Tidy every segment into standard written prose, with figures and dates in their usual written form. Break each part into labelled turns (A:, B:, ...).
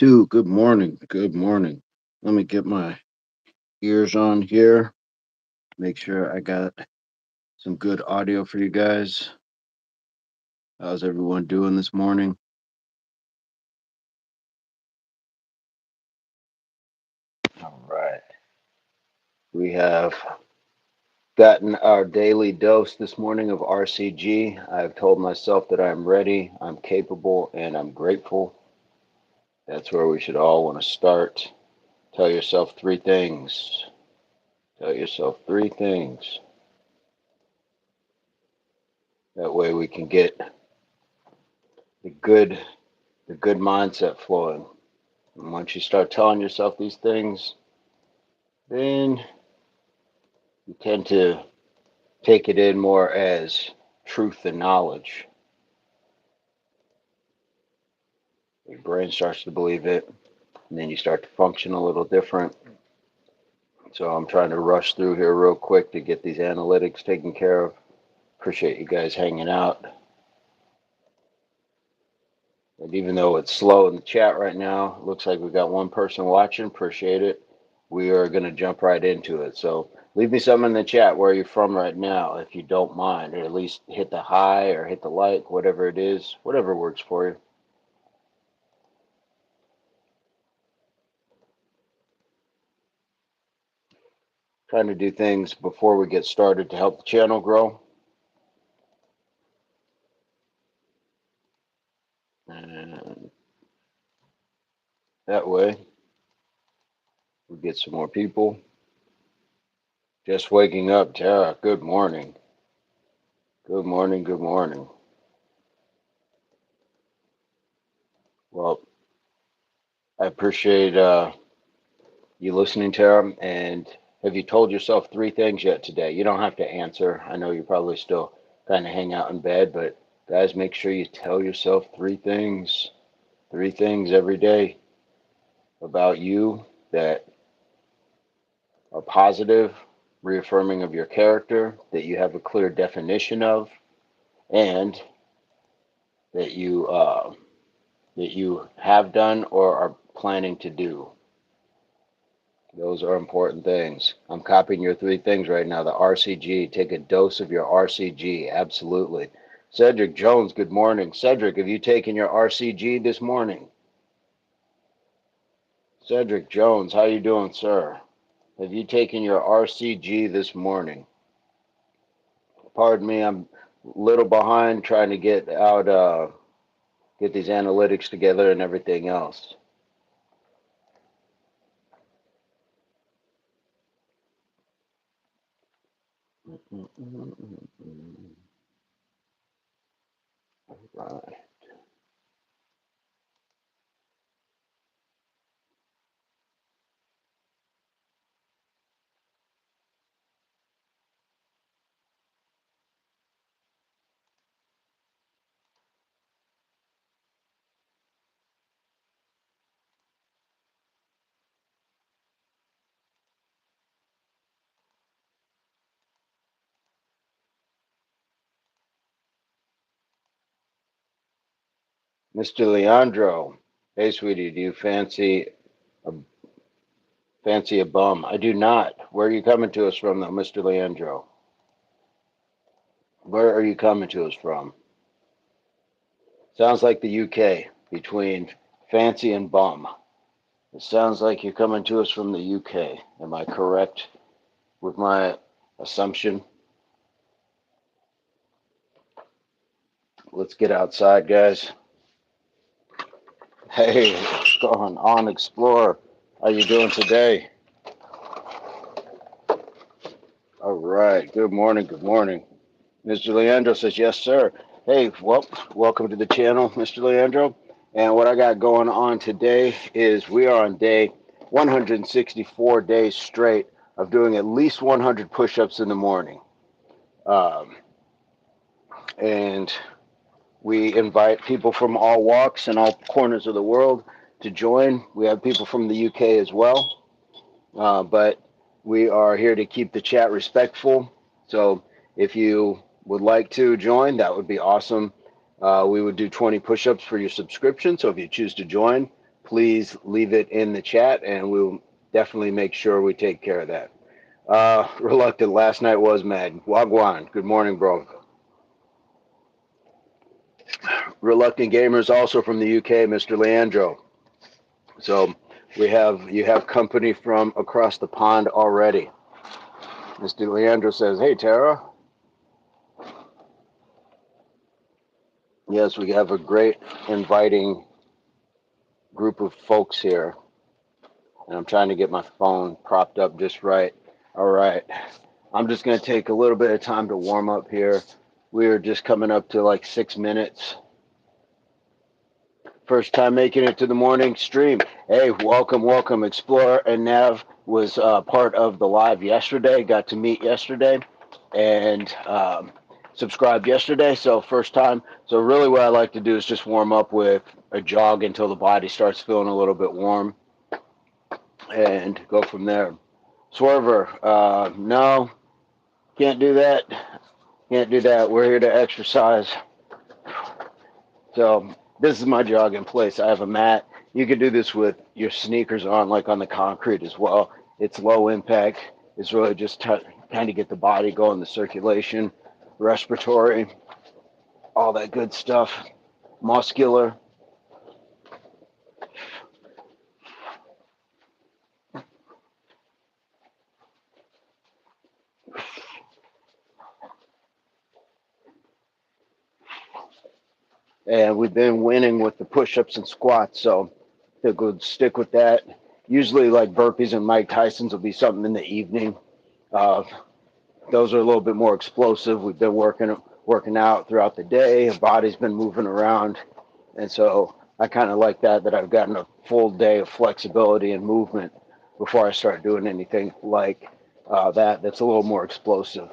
A: Dude, good morning. Good morning. Let me get my ears on here. Make sure I got some good audio for you guys. How's everyone doing this morning? All right. We have gotten our daily dose this morning of RCG. I've told myself that I'm ready, I'm capable, and I'm grateful. That's where we should all want to start. Tell yourself three things. Tell yourself three things. That way we can get the good the good mindset flowing. And once you start telling yourself these things, then you tend to take it in more as truth and knowledge. Your brain starts to believe it, and then you start to function a little different. So I'm trying to rush through here real quick to get these analytics taken care of. Appreciate you guys hanging out. And even though it's slow in the chat right now, looks like we got one person watching. Appreciate it. We are going to jump right into it. So leave me something in the chat where you're from right now, if you don't mind, or at least hit the hi or hit the like, whatever it is, whatever works for you. Trying to do things before we get started to help the channel grow. And that way we get some more people. Just waking up, Tara. Good morning. Good morning. Good morning. Well, I appreciate you listening, Tara. And have you told yourself three things yet today? You don't have to answer. I know you're probably still kind of hang out in bed, but guys, make sure you tell yourself three things every day about you that are positive, reaffirming of your character, that you have a clear definition of, and that you have done or are planning to do. Those are important things. I'm copying your three things right now. The RCG, take a dose of your RCG. Absolutely. Cedric Jones, good morning. Cedric, have you taken your RCG this morning? Cedric Jones, how you doing, sir? Have you taken your RCG this morning? Pardon me, I'm a little behind trying to get these analytics together and everything else. Right. Mr. Leandro, hey sweetie, do you a fancy a bum? I do not. Where are you coming to us from, though, Mr. Leandro? Where are you coming to us from? Sounds like the UK between fancy and bum. It sounds like you're coming to us from the UK. Am I correct with my assumption? Let's get outside, guys. Hey, what's going on, Explorer? How you doing today? All right. Good morning. Good morning. Mr. Leandro says, yes, sir. Hey, well, welcome to the channel, Mr. Leandro. And what I got going on today is we are on day 164 days straight of doing at least 100 push-ups in the morning. Um, and we invite people from all walks and all corners of the world to join. We have people from the UK as well. But we are here to keep the chat respectful. So if you would like to join, that would be awesome. We would do 20 push-ups for your subscription. So if you choose to join, please leave it in the chat, and we'll definitely make sure we take care of that. Reluctant last night was mad. Wagwan, good morning, bro. Reluctant Gamers also from the UK, Mr. Leandro. So you have company from across the pond already. Mr. Leandro says, "Hey, Tara." Yes, we have a great inviting group of folks here. And I'm trying to get my phone propped up just right. All right. I'm just going to take a little bit of time to warm up here. We are just coming up to like 6 minutes. First time making it to the morning stream. Hey, welcome, welcome. Explorer and Nav was part of the live yesterday. Got to meet yesterday and subscribed yesterday. So first time. So really what I like to do is just warm up with a jog until the body starts feeling a little bit warm and go from there. Swerver, no, can't do that. Can't do that. We're here to exercise. So this is my jogging place. I have a mat. You can do this with your sneakers on, like on the concrete as well. It's low impact. It's really just kind of get the body going, the circulation, respiratory, all that good stuff, muscular. And we've been winning with the push-ups and squats, so they'll go stick with that. Usually, like burpees and Mike Tyson's will be something in the evening. Those are a little bit more explosive. We've been working out throughout the day. The body's been moving around, and so I kind of like that I've gotten a full day of flexibility and movement before I start doing anything like that's a little more explosive.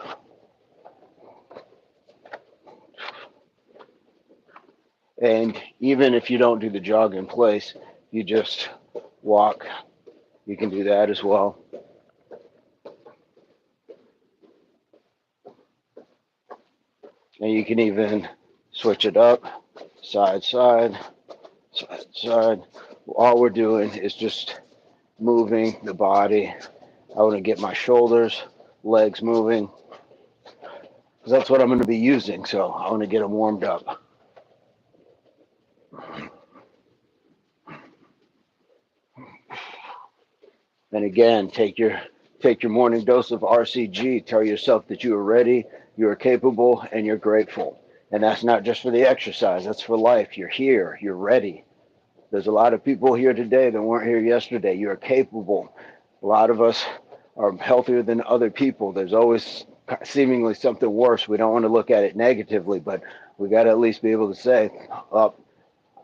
A: And even if you don't do the jog in place, you just walk. You can do that as well. And you can even switch it up, side, side, side, side. All we're doing is just moving the body. I want to get my shoulders, legs moving, because that's what I'm going to be using. So I want to get them warmed up. And again, take your morning dose of RCG. Tell yourself that you are ready, you are capable, and you're grateful. And that's not just for the exercise, that's for life. You're here, you're ready. There's a lot of people here today that weren't here yesterday. You're capable. A lot of us are healthier than other people. There's always seemingly something worse. We don't want to look at it negatively, but we got to at least be able to say, oh,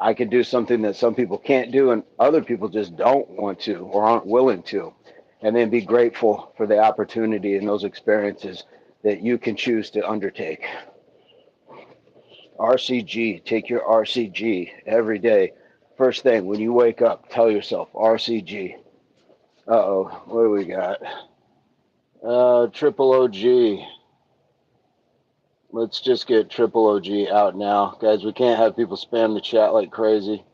A: I can do something that some people can't do and other people just don't want to or aren't willing to. And then be grateful for the opportunity and those experiences that you can choose to undertake. RCG, take your RCG every day. First thing, when you wake up, tell yourself RCG. Uh-oh, what do we got? Triple OG. Let's just get Triple OG out now. Guys, we can't have people spam the chat like crazy.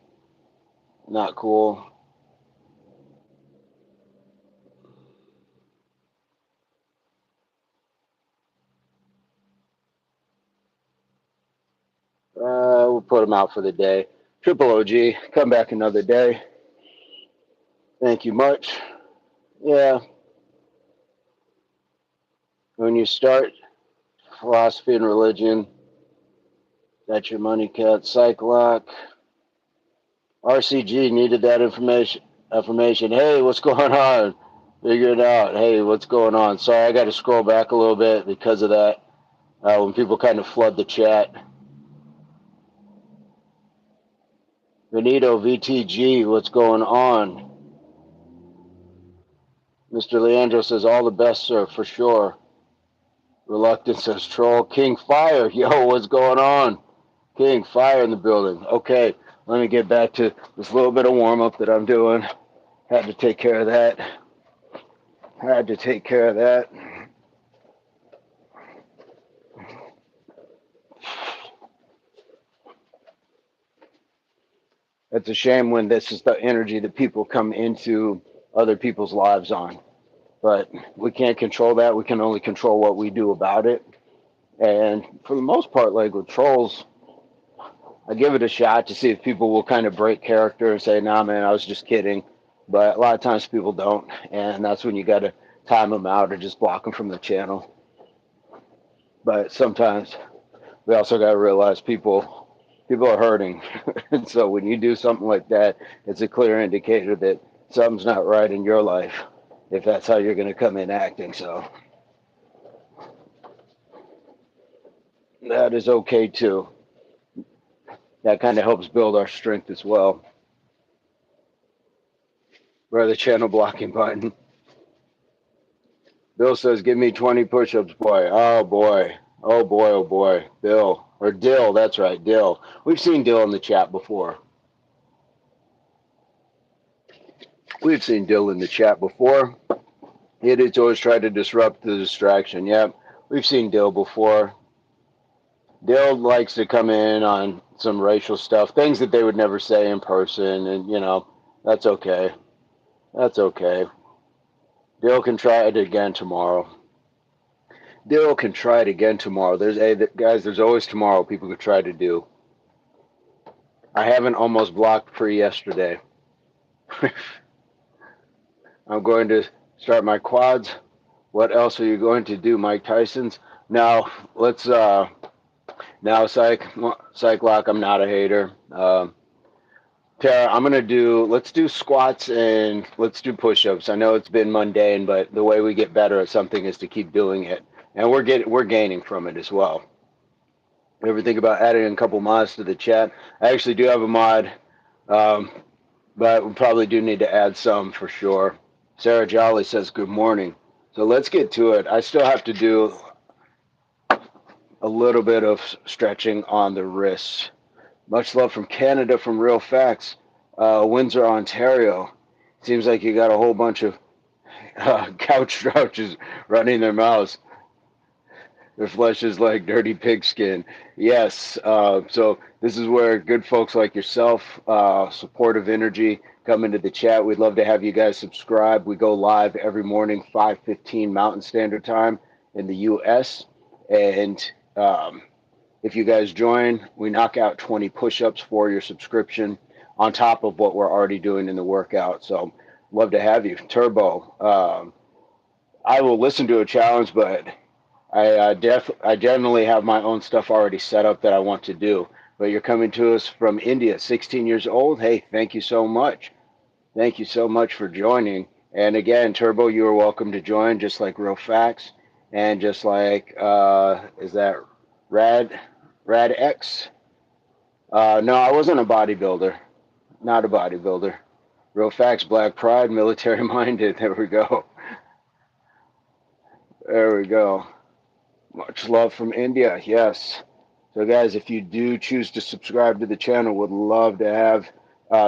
A: Not cool. We'll put them out for the day. Triple OG, come back another day. Thank you much. Yeah. When you start philosophy and religion, that's your money cut. Psych lock. RCG needed that information. Hey, what's going on? Figure it out. Hey, what's going on? Sorry, I got to scroll back a little bit because of that. When people kind of flood the chat. Benito, VTG, what's going on? Mr. Leandro says, all the best, sir, for sure. Reluctant says, troll. King Fire, yo, what's going on? King Fire in the building. Okay, let me get back to this little bit of warm-up that I'm doing. Had to take care of that. It's a shame when this is the energy that people come into other people's lives on. But we can't control that. We can only control what we do about it. And for the most part, like with trolls, I give it a shot to see if people will kind of break character and say, "Nah, man, I was just kidding." But a lot of times people don't, and that's when you got to time them out or just block them from the channel. But sometimes we also got to realize people are hurting, and so when you do something like that, it's a clear indicator that something's not right in your life. If that's how you're going to come in acting, so that is okay too. That kind of helps build our strength as well. Where the channel blocking button. Bill says, "Give me 20 push-ups, boy." Oh boy. Oh boy. Oh boy. Bill or Dill. That's right, Dill. We've seen Dill in the chat before. We've seen Dill in the chat before. Idiots always try to disrupt the distraction. Yep, we've seen Dill before. Dill likes to come in on some racial stuff, things that they would never say in person, and that's okay. That's okay. Dill can try it again tomorrow. Dill can try it again tomorrow. Guys, there's always tomorrow people could try to do. I haven't almost blocked pre yesterday. I'm going to start my quads. What else are you going to do, Mike Tyson's? Now, let's now psych lock. I'm not a hater. Tara, let's do squats and let's do push-ups. I know it's been mundane, but the way we get better at something is to keep doing it, and we're gaining from it as well. Ever think about adding a couple mods to the chat? I actually do have a mod, but we probably do need to add some for sure. Sarah Jolly says good morning. So let's get to it. I still have to do a little bit of stretching on the wrists. Much love from Canada, from Real Facts, Windsor, Ontario. Seems like you got a whole bunch of couch crouches running their mouths. Their flesh is like dirty pigskin. Yes. So this is where good folks like yourself, supportive energy, come into the chat. We'd love to have you guys subscribe. We go live every morning, 5:15 Mountain Standard Time in the U.S. And if you guys join, we knock out 20 push-ups for your subscription on top of what we're already doing in the workout. So love to have you. Turbo. I will listen to a challenge, but I generally have my own stuff already set up that I want to do. But you're coming to us from India, 16 years old. Hey, thank you so much. Thank you so much for joining. And again, Turbo, you are welcome to join, just like Real Facts, and just like is that Rad X? No, I wasn't a bodybuilder. Not a bodybuilder. Real Facts, Black Pride, military minded. There we go. There we go. Much love from India. Yes. So, guys, if you do choose to subscribe to the channel, would love to have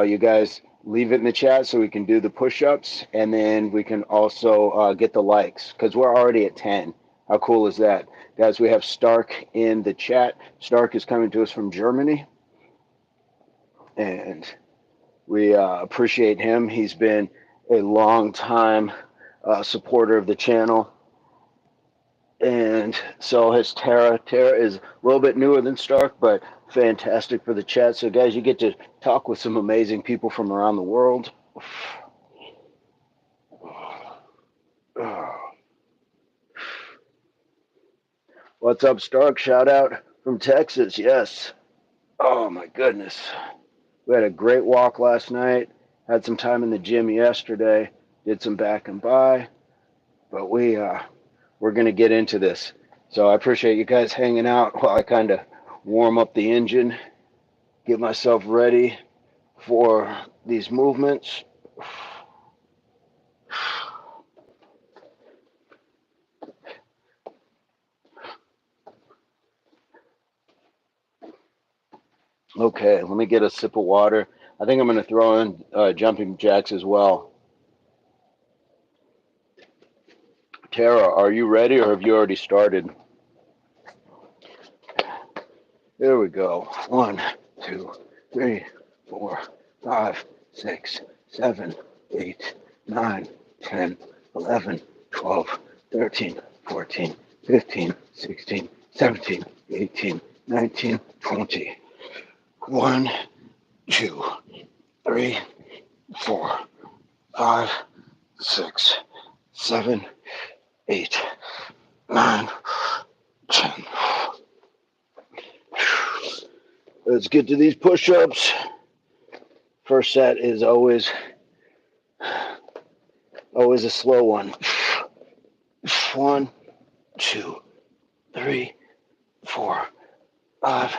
A: you guys leave it in the chat so we can do the push-ups, and then we can also get the likes because we're already at 10. How cool is that? Guys, we have Stark in the chat. Stark is coming to us from Germany, and we appreciate him. He's been a long time supporter of the channel. And so has Tara. Tara is a little bit newer than Stark, but fantastic for the chat. So, guys, you get to talk with some amazing people from around the world. What's up, Stark? Shout out from Texas. Yes. Oh, my goodness. We had a great walk last night. Had some time in the gym yesterday. Did some back and by. But we're going to get into this. So I appreciate you guys hanging out while I kind of warm up the engine, get myself ready for these movements. Okay, let me get a sip of water. I think I'm going to throw in jumping jacks as well. Tara, are you ready or have you already started? There we go. 1, 2, 3, 4, 5, 6, 7, 8, 9, 10, 11, 12, 13, 14, 15, 16, 17, 18, 19, 20. 1, 2, 3, 4, 5, 6, 7, 8, 9, 10. Let's get to these push-ups. First set is always a slow one. 1, 2, 3, 4, 5,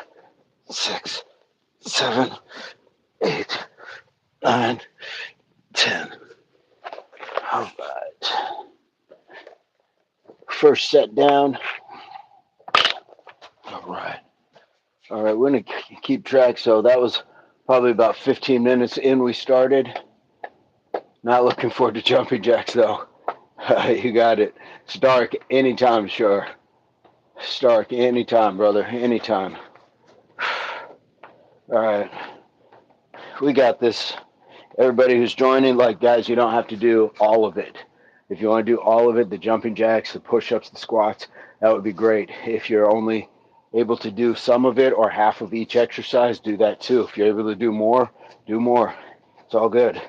A: 6, 7, 8, 9, 10. All right. First set down. All right. All right, we're going to keep track. So that was probably about 15 minutes in we started. Not looking forward to jumping jacks, though. You got it. Stark anytime, sure. Stark anytime, brother. Anytime. All right. We got this. Everybody who's joining, like, guys, you don't have to do all of it. If you want to do all of it, the jumping jacks, the push-ups, the squats, that would be great. If you're only able to do some of it or half of each exercise, do that too. If you're able to do more, do more. It's all good.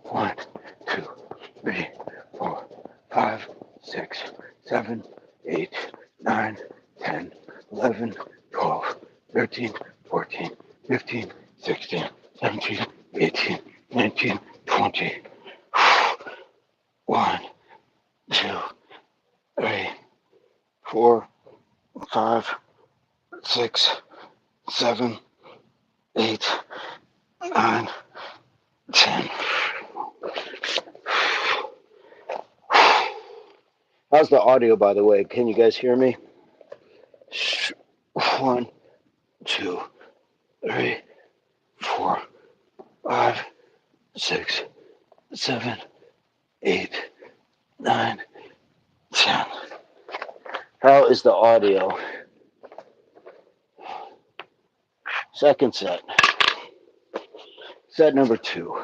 A: 1, 2, 3, 4, 5, 6, 7, 8, 9, 10, 11, 12, 13, 14, 15, 16, 17, 18, 19, 20. 1, 2, 3, 4, 5, 6, 7, 8, 9, 10. How's the audio, by the way? Can you guys hear me? 1, 2, 3, 4, 5, 6, 7, 8, 9, 10. How is the audio? Second set. Set number 2.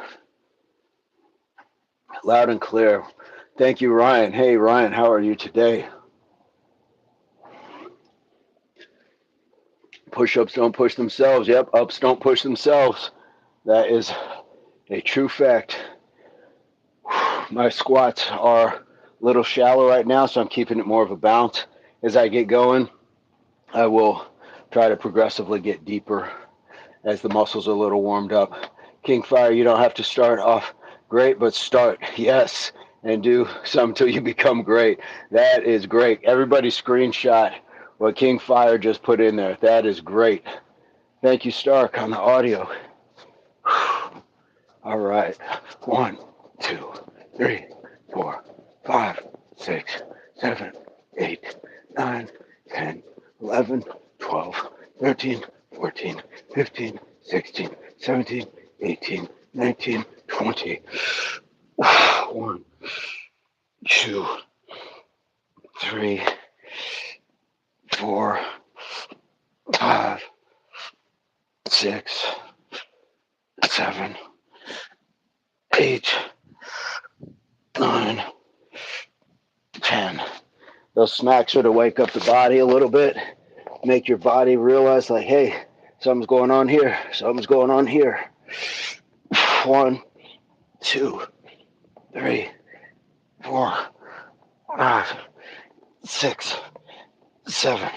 A: Loud and clear. Thank you, Ryan. Hey, Ryan, how are you today? Push-ups don't push themselves. Yep, ups don't push themselves. That is a true fact. My squats are a little shallow right now, so I'm keeping it more of a bounce. As I get going, I will try to progressively get deeper as the muscles are a little warmed up. Kingfire, you don't have to start off great, but start, yes, and do some till you become great. That is great. Everybody screenshot what Kingfire just put in there. That is great. Thank you, Stark, on the audio. All right. 1, 2, 3, 4, 5, 6, 7, 8, 9, 10, 11, 12, 13, 14, 15, 16, 17, 18, 19, 20. 1, 2, 3, 4, 5, 6, 7, 8, 9, 10. Those smacks are to wake up the body a little bit, make your body realize, like, hey, something's going on here. Something's going on here. 1, 2, 3, 4, 5, 6, 7,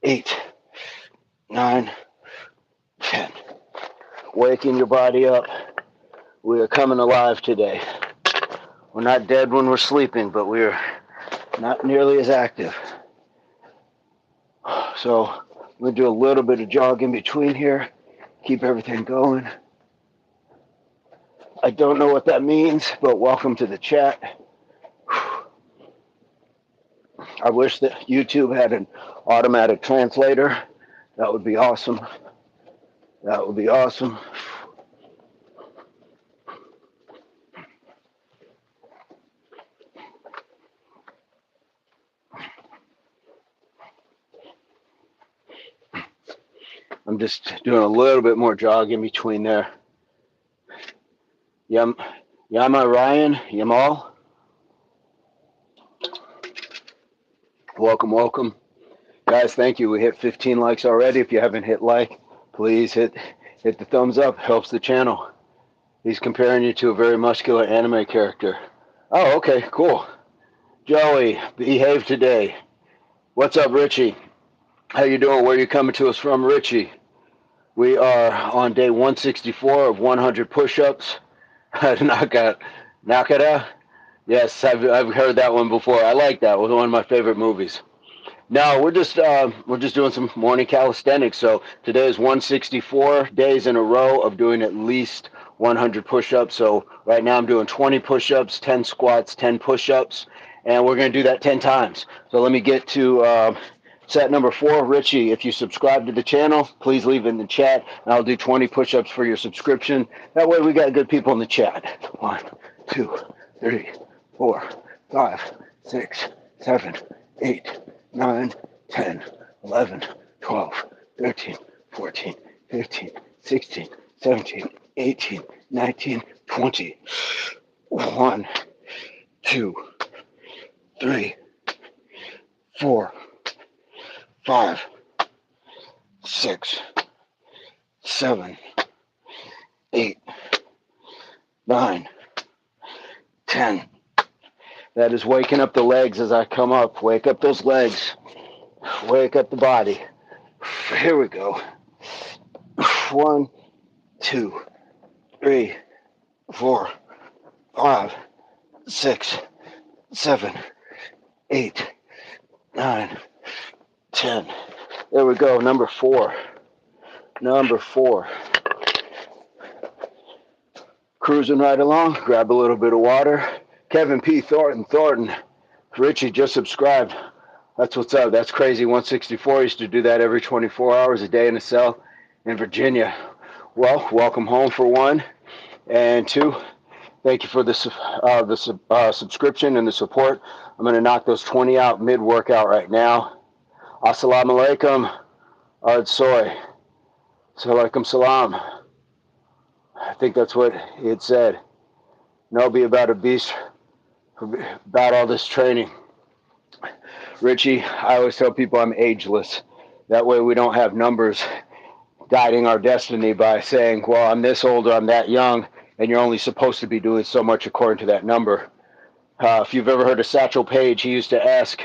A: 8, 9, 10. Waking your body up. We are coming alive today. We're not dead when we're sleeping, but we're not nearly as active. So I'm going to do a little bit of jogging between here, keep everything going. I don't know what that means, but welcome to the chat. I wish that YouTube had an automatic translator. That would be awesome. That would be awesome. I'm just doing a little bit more jogging between there. Yam, Yama Ryan, Yamal, welcome, welcome. Guys, thank you. We hit 15 likes already. If you haven't hit like, please hit the thumbs up. Helps the channel. He's comparing you to a very muscular anime character. Oh, okay, cool. Joey, behave today. What's up, Richie? How you doing? Where are you coming to us from, Richie? We are on day 164 of 100 push-ups. Nakara. Yes, I've heard that one before. I like that. It was one of my favorite movies. No, we're just doing some morning calisthenics. So today is 164 days in a row of doing at least 100 push-ups. So right now I'm doing 20 push-ups, 10 squats, 10 push-ups, and we're going to do that 10 times. So let me get to set number 4. Richie, if you subscribe to the channel, please leave in the chat, and I'll do 20 push-ups for your subscription. That way we got good people in the chat. 1, 2, 3, 4, 5, 6, 7, 8, 9, 10, 11, 12, 13, 14, 15, 16, 17, 18, 19, 20. 1, 2, 3, 4, 5, 6, 7, 8, 9, 10. That is waking up the legs as I come up. Wake up those legs. Wake up the body. Here we go. 1, 2, 3, 4, 5, 6, 7, 8, 9, 10. There we go. Number 4. Number 4. Cruising right along. Grab a little bit of water. Kevin P. Thornton. Richie just subscribed. That's what's up. That's crazy. 164. Used to do that every 24 hours a day in a cell in Virginia. Well, welcome home for 1. And 2, thank you for the subscription and the support. I'm going to knock those 20 out mid-workout right now. Assalamu alaikum. Ard soy. Salaikum salam. I think that's what he had said. No, be about a beast, about all this training. Richie, I always tell people I'm ageless. That way we don't have numbers guiding our destiny by saying, well, I'm this old or I'm that young, and you're only supposed to be doing so much according to that number. If you've ever heard of Satchel Paige, he used to ask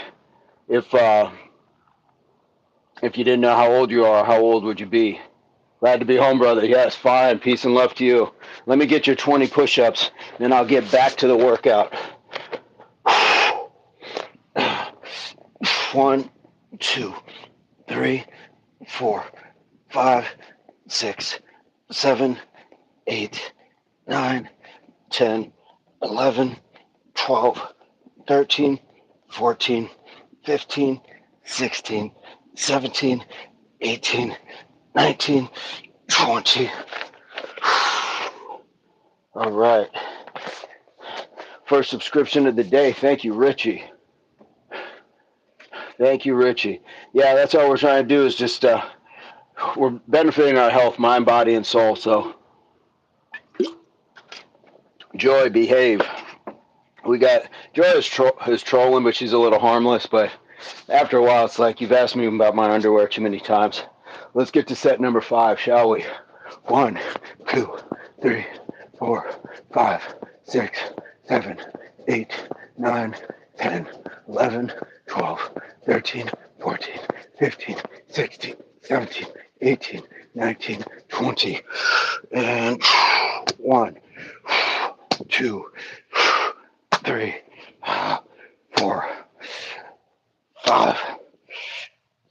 A: if you didn't know how old you are, how old would you be? Glad to be home, brother. Yes, fine. Peace and love to you. Let me get your 20 push-ups, then I'll get back to the workout. 1, 2, 3, 4, 5, 6, 7, 8, 9, 10, 11, 12, 13, 14, 15, 16, 17, 18, 19, 20. All right. First subscription of the day. Thank you, Richie. Thank you, Richie. Yeah, that's all we're trying to do is just, we're benefiting our health, mind, body, and soul. So, Joy, behave. We got, Joy is trolling, but she's a little harmless. But after a while, it's like, you've asked me about my underwear too many times. Let's get to set number 5, shall we? 1, 2, 3, 4, 5, 6, 7, 8, 9, 10, 11, 12, 13, 14, 15, 16, 17, 18, 19, 20. And 1, 2, 3, 4, 5,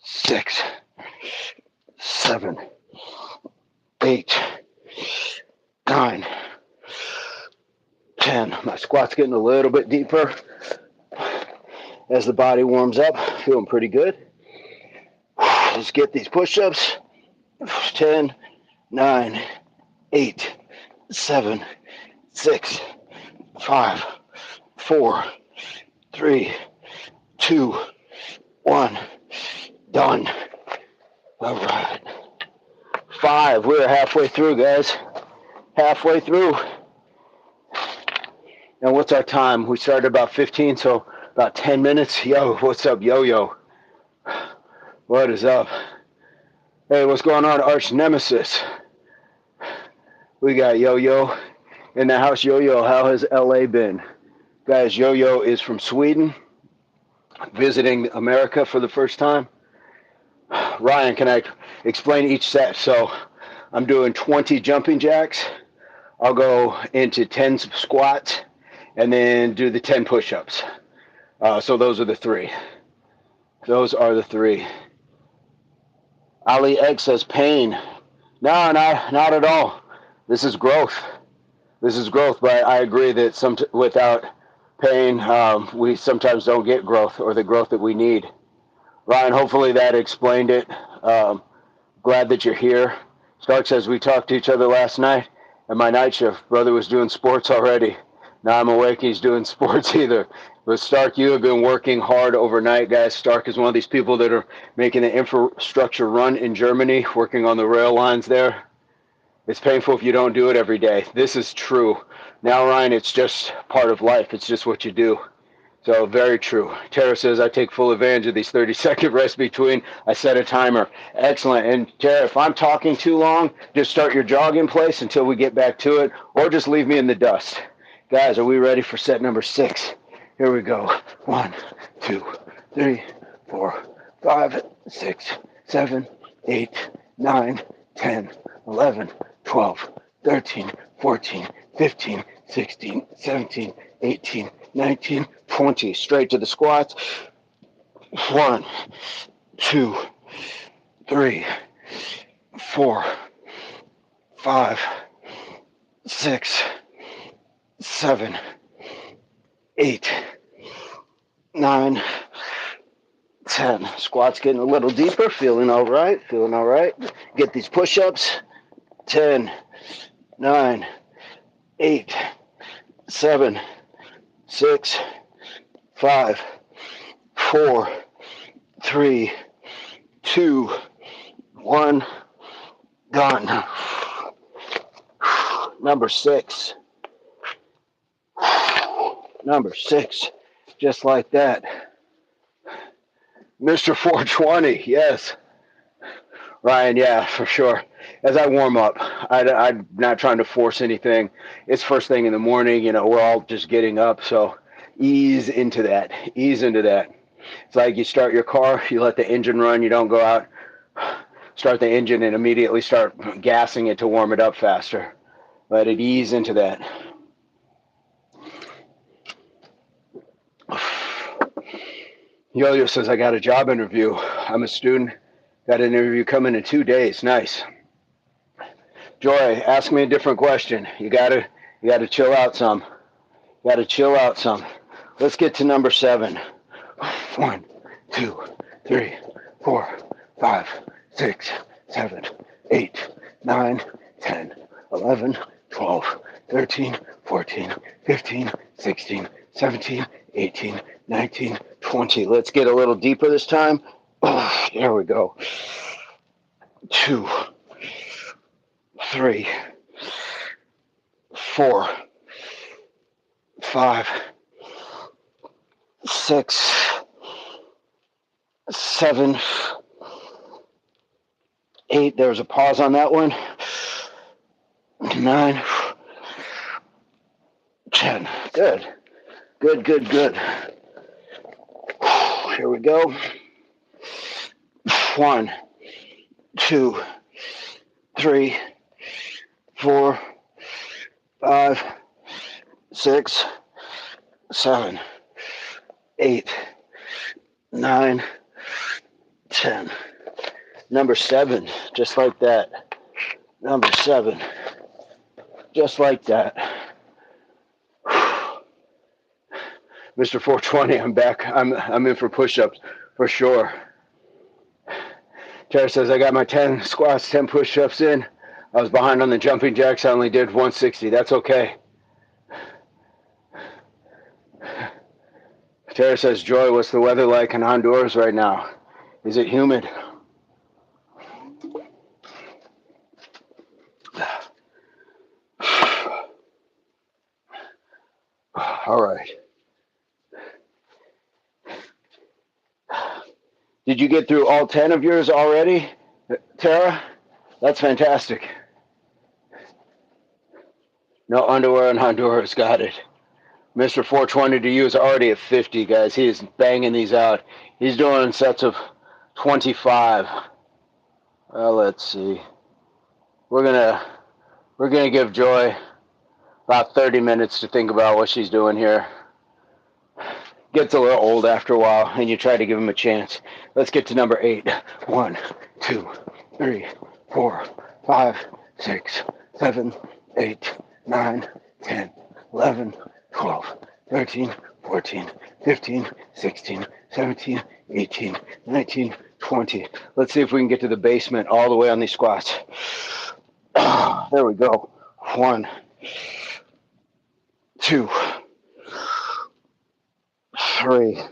A: 6, 7, 8, 9, 10. My squat's getting a little bit deeper as the body warms up. Feeling pretty good. Let's get these push-ups. 10, 9, 8, 7, 6, 5, 4, 3, 2, 1. Done. All right. 5. We're halfway through, guys. Halfway through. And what's our time? We started about 15, so about 10 minutes. Yo, what's up, Yo-Yo? What is up? Hey, what's going on, Arch Nemesis? We got Yo-Yo in the house. Yo-Yo, how has LA been? Guys, Yo-Yo is from Sweden, visiting America for the first time. Ryan, can I explain each set? So I'm doing 20 jumping jacks. I'll go into 10 squats and then do the 10 push-ups. So those are the three. Those are the three. Ali Egg says pain. No, not at all. This is growth. This is growth, but I agree that without pain, we sometimes don't get growth or the growth that we need. Ryan, hopefully that explained it. Glad that you're here. Stark says we talked to each other last night at my night shift. Brother was doing sports already. Now I'm awake, he's doing sports either. But Stark, you have been working hard overnight, guys. Stark is one of these people that are making the infrastructure run in Germany, working on the rail lines there. It's painful if you don't do it every day. This is true. Now, Ryan, it's just part of life. It's just what you do. So very true. Tara says, I take full advantage of these 30-second rests between. I set a timer. Excellent. And Tara, if I'm talking too long, just start your jog in place until we get back to it, or just leave me in the dust. Guys, are we ready for set number 6? Here we go. 1, 2, 3, 4, 5, 6, 7, 8, 9, 10, 11, 12, 13, 14, 15, 16, 17, 18, 19, 20. Straight to the squats. 1, 2, 3, 4, 5, 6, 7, 8, 9, 10. Squats getting a little deeper. Feeling all right. Feeling all right. Get these push-ups. 10, 9, 8, 7, 6, 5, 4, 3, 2, 1. Done. Number 6. Number 6. Just like that. Mr. 420, yes. Ryan, yeah, for sure. As I warm up, I'm not trying to force anything. It's first thing in the morning, we're all just getting up, so ease into that. Ease into that. It's like you start your car, you let the engine run, you don't go out, start the engine and immediately start gassing it to warm it up faster. Let it ease into that. Yo-Yo says, I got a job interview. I'm a student. Got an interview coming in 2 days. Nice. Joy, ask me a different question. You gotta chill out some. Gotta chill out some. Let's get to number 7. 1, 2, 3, 4, 5, 6, 7, 8, 9, 10, 11, 12, 13, 14, 15, 16, 17, 18, 19, 20. Let's get a little deeper this time. Oh, there we go. 2, 3, 4, 5, 6, 7, 8. There was a pause on that one. 9, 10. Good. Good. Here we go. 1, 2, 3, 4, 5, 6, 7, 8, 9, 10. Number 7, just like that. Number 7, just like that. Mr. 420, I'm back. I'm in for push-ups for sure. Tara says I got my 10 squats, 10 push-ups in. I was behind on the jumping jacks. I only did 160. That's okay. Tara says, Joy, what's the weather like in Honduras right now? Is it humid? All right. Did you get through all 10 of yours already, Tara? That's fantastic. No underwear in Honduras. Got it. Mr. 420 to you is already at 50, guys. He is banging these out. He's doing sets of 25. Let's see. We're gonna give Joy about 30 minutes to think about what she's doing here. Gets a little old after a while, and you try to give him a chance. Let's get to number 8. 1, 2, 3, 4, 5, 6, 7, 8, 9, 10, 11, 12, 13, 14, 15, 16, 17, 18, 19, 20. Let's see if we can get to the basement all the way on these squats. There we go. 1, 2, 3,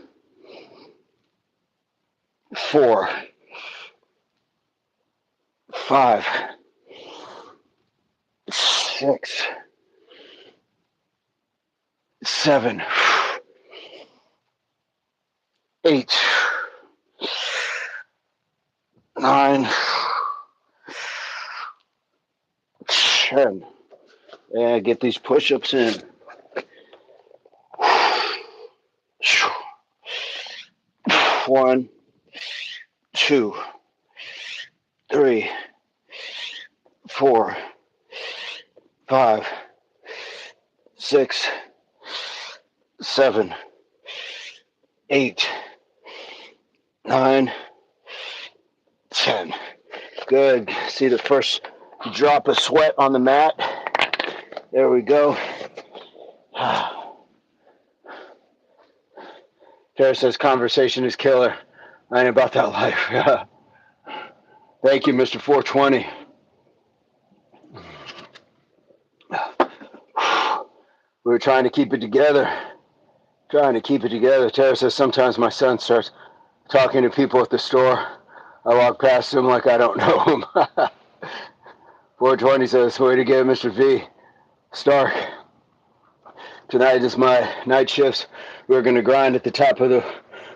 A: 4, 5, 6, 7, 8, 9, 10. And get these push-ups in. 1, 2, 3, 4, 5, 6, 7, 8, 9, 10. Good. See the first drop of sweat on the mat. There we go. Tara says conversation is killer. I ain't about that life. Thank you, Mr. 420. We were trying to keep it together. Tara says sometimes my son starts talking to people at the store. I walk past him like I don't know him. 420 says, way to get Mr. V. Stark. Tonight is my night shifts. We're going to grind at the top of the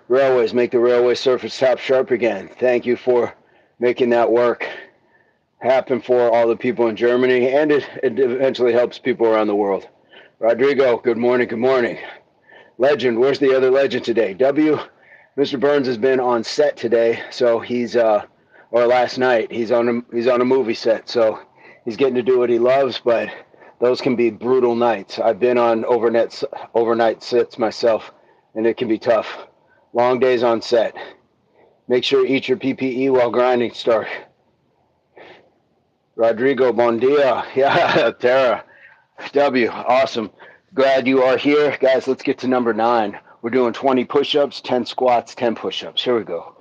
A: railways, make the railway surface top sharp again. Thank you for making that work happen for all the people in Germany, and it eventually helps people around the world. Rodrigo, good morning, good morning. Legend, where's the other legend today? W, Mr. Burns has been on set today, so he's, or last night, he's on a movie set, so he's getting to do what he loves, but those can be brutal nights. I've been on overnight sets myself, and it can be tough. Long days on set. Make sure you eat your PPE while grinding, Stark. Rodrigo, bon dia. Yeah, Tara. W, awesome. Glad you are here. Guys, let's get to number 9. We're doing 20 push-ups, 10 squats, 10 push-ups. Here we go.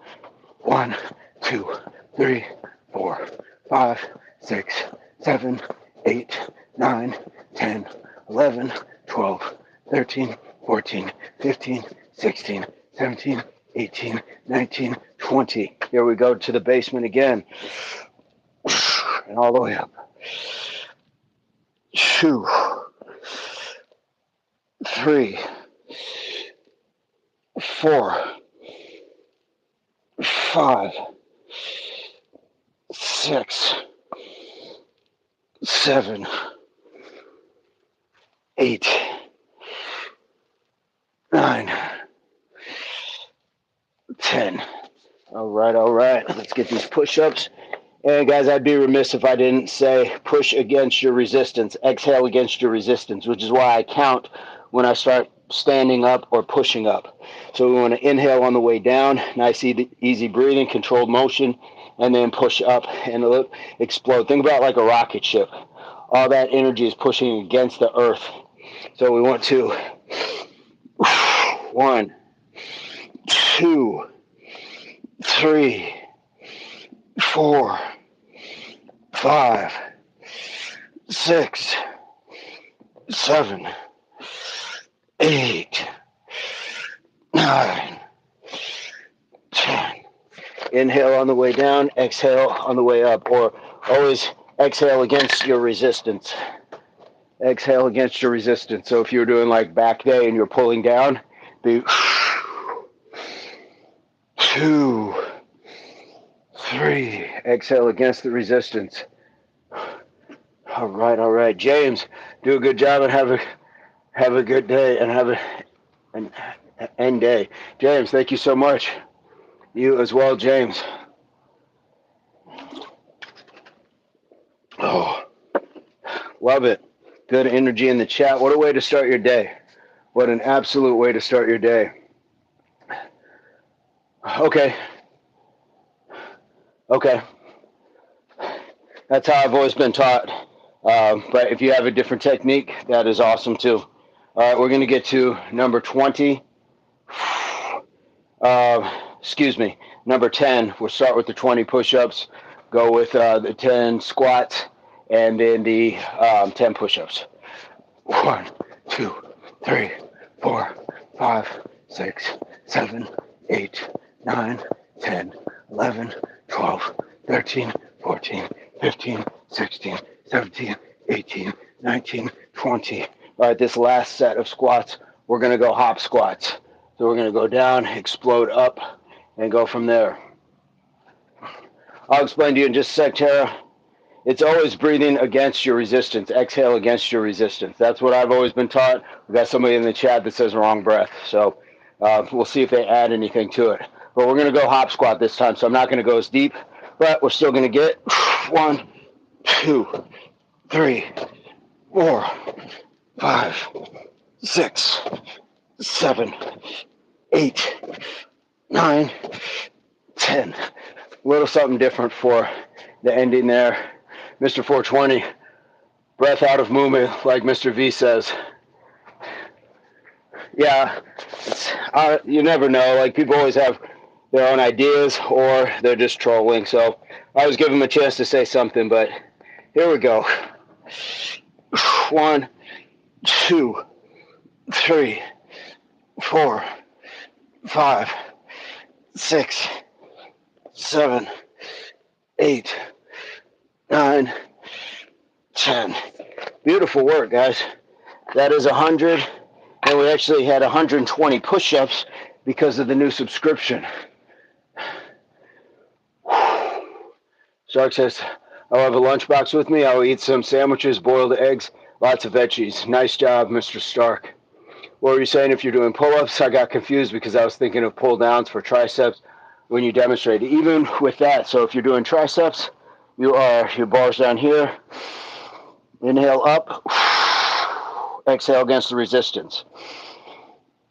A: 1, 2, 3, 4, 5, 6, 7, 8, 9, 10, 11, 12, 13, 14, 15, 16, 17, 18, 19, 20. Here we go to the basement again. And all the way up. 2, 3, 4, 5, 6, 7, 8, 9, 10. All right. Let's get these push-ups. And guys, I'd be remiss if I didn't say push against your resistance, exhale against your resistance, which is why I count when I start standing up or pushing up. So we want to inhale on the way down, nice easy breathing, controlled motion, and then push up and explode. Think about like a rocket ship. All that energy is pushing against the earth. So we want to 1, 2, 3, 4, 5, 6, 7, 8, 9, 10. Inhale on the way down, exhale on the way up, or always exhale against your resistance. Exhale against your resistance. So if you're doing like back day and you're pulling down, be 2, 3. Exhale against the resistance. All right. James, do a good job and have a good day and have an end day. James, thank you so much. You as well, James. Oh, love it. Good energy in the chat. What a way to start your day. What an absolute way to start your day. Okay. That's how I've always been taught. But if you have a different technique, that is awesome too. All right, we're going to get to number 20. Number 10. We'll start with the 20 push-ups, go with the 10 squats, and then the 10 push-ups. 1, 2, 3, 4, 5, 6, 7, 8, 9, 10, 11, 12, 13, 14, 15, 16, 17, 18, 19, 20. All right, this last set of squats, we're going to go hop squats. So we're going to go down, explode up, and go from there. I'll explain to you in just a sec, Tara. It's always breathing against your resistance. Exhale against your resistance. That's what I've always been taught. We've got somebody in the chat that says wrong breath. So we'll see if they add anything to it. But we're going to go hop squat this time, so I'm not going to go as deep. But we're still going to get 1, 2, 3, 4, 5, 6, 7, 8, 9, 10. A little something different for the ending there. Mr. 420, breath out of movement, like Mr. V says. Yeah, you never know. Like, people always have their own ideas, or they're just trolling. So I was giving them a chance to say something, but here we go. 1, 2, 3, 4, 5, 6, 7, 8, 9, 10. Beautiful work, guys. That is 100, and we actually had 120 push-ups because of the new subscription. Stark says, I'll have a lunchbox with me. I'll eat some sandwiches, boiled eggs, lots of veggies. Nice job, Mr. Stark. What were you saying if you're doing pull-ups? I got confused because I was thinking of pull-downs for triceps when you demonstrate. Even with that, so if you're doing triceps, your bar's down here. Inhale up. Exhale against the resistance.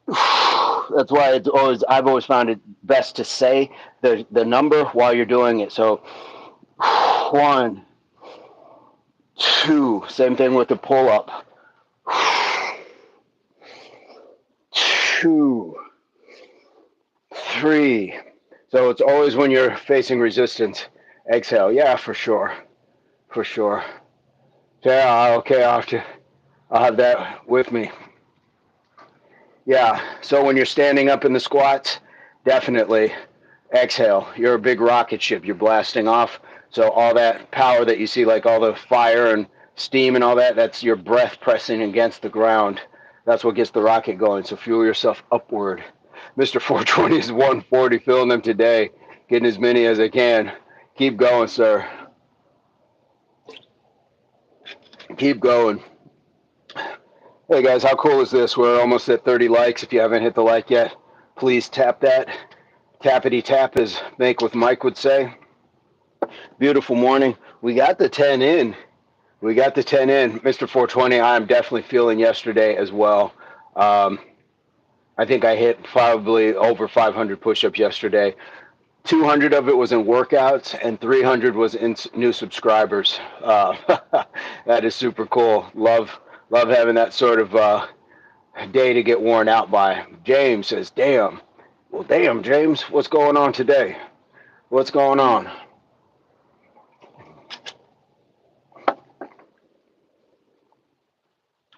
A: That's why I've always found it best to say the number while you're doing it. So 1, 2, same thing with the pull-up. 2, 3. So it's always when you're facing resistance. Exhale. Yeah, for sure. Yeah, okay, I'll have that with me. Yeah, so when you're standing up in the squats, definitely exhale. You're a big rocket ship. You're blasting off. So all that power that you see, like all the fire and steam and all that, that's your breath pressing against the ground. That's what gets the rocket going. So fuel yourself upward. Mr. 420 is 140, filling them today. Getting as many as I can. Keep going, sir. Keep going. Hey guys, how cool is this? We're almost at 30 likes. If you haven't hit the like yet, please tap that. Tappity tap, as Make with Mike would say. Beautiful morning. We got the 10 in. Mr. 420, I'm definitely feeling yesterday as well. I think I hit probably over 500 push-ups yesterday. 200 of it was in workouts, and 300 was in new subscribers. That is super cool. Love having that sort of day to get worn out by. James says, damn. Well, damn, James, what's going on today? What's going on?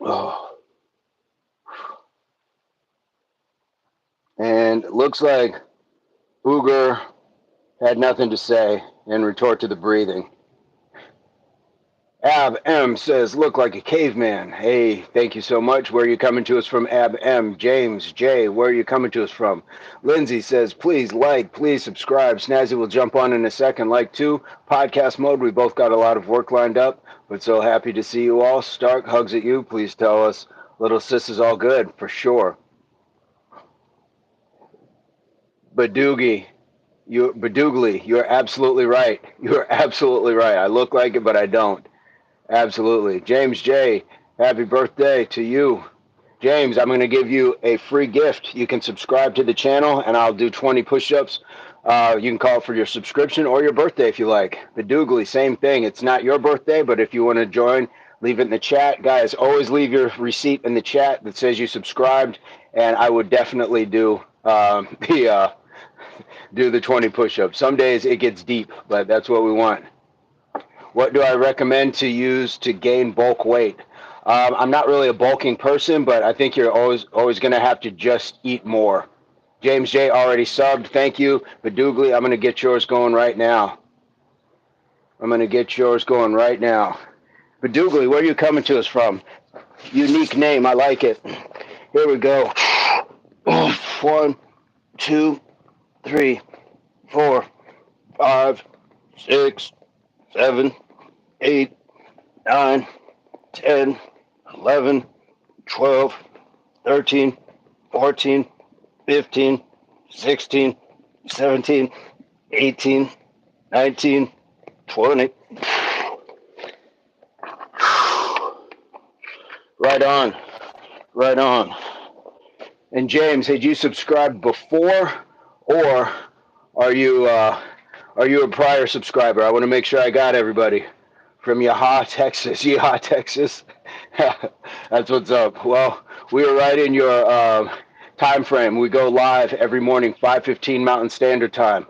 A: Oh. And it looks like Uger had nothing to say in retort to the breathing. Ab M says, look like a caveman. Hey, thank you so much. Where are you coming to us from, Ab M? James J, where are you coming to us from? Lindsay says, please like, please subscribe. Snazzy will jump on in a second. Like too, podcast mode. We both got a lot of work lined up, but so happy to see you all. Stark, hugs at you. Please tell us little sis is all good, for sure. Badoogly, you're absolutely right. You're absolutely right. I look like it, but I don't. Absolutely. James J, happy birthday to you. James, I'm going to give you a free gift. You can subscribe to the channel, and I'll do 20 push-ups. You can call it for your subscription or your birthday if you like. Badoogly, same thing. It's not your birthday, but if you want to join, leave it in the chat. Guys, always leave your receipt in the chat that says you subscribed, and I would definitely do the 20 push-ups. Some days it gets deep, but that's what we want. What do I recommend to use to gain bulk weight? I'm not really a bulking person, but I think you're always going to have to just eat more. James J already subbed. Thank you. Badoogly, I'm going to get yours going right now. Badoogly, where are you coming to us from? Unique name. I like it. Here we go. 1, 2, 3, 4, 5, 6, 7, 8, 9, 10, 11, 12, 13, 14, 15, 16, 17, 18, 19, 20. Right on. Right on. And James, had you subscribed before, or are you a prior subscriber? I want to make sure I got everybody. From Yaha, Texas. Yaha, Texas. That's what's up. Well, we are right in your time frame. We go live every morning, 5:15 Mountain Standard Time.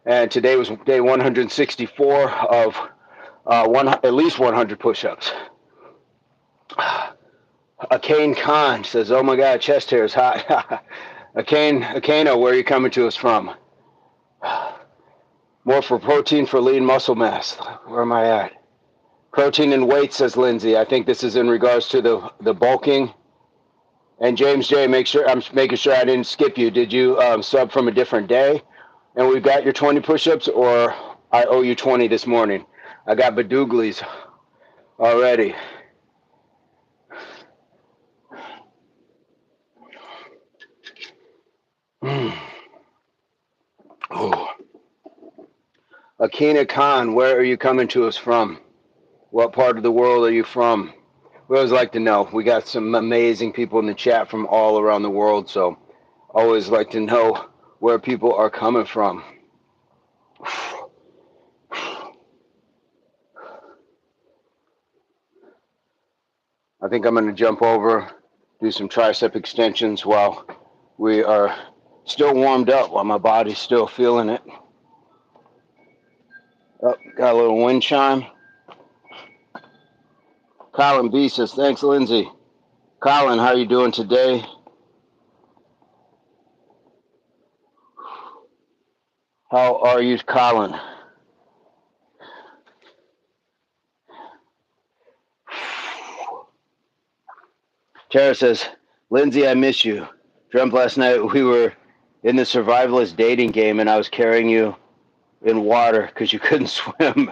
A: And today was day 164 of at least 100 push-ups. Akane Khan says, oh my God, chest hair is hot. Akano, where are you coming to us from? More for protein for lean muscle mass. Where am I at? Protein and weight, says Lindsay. I think this is in regards to the bulking. And James J, I'm making sure I didn't skip you. Did you sub from a different day? And we've got your 20 push-ups, or I owe you 20 this morning. I got Badooglies already. Oh. Akina Khan, where are you coming to us from? What part of the world are you from? We always like to know. We got some amazing people in the chat from all around the world, so always like to know where people are coming from. I think I'm going to jump over, do some tricep extensions while we are still warmed up, while my body's still feeling it. Oh, got a little wind chime. Colin B says, thanks, Lindsay. Colin, how are you doing today? How are you, Colin? Tara says, Lindsay, I miss you. Dreamt last night we were in the survivalist dating game and I was carrying you in water because you couldn't swim.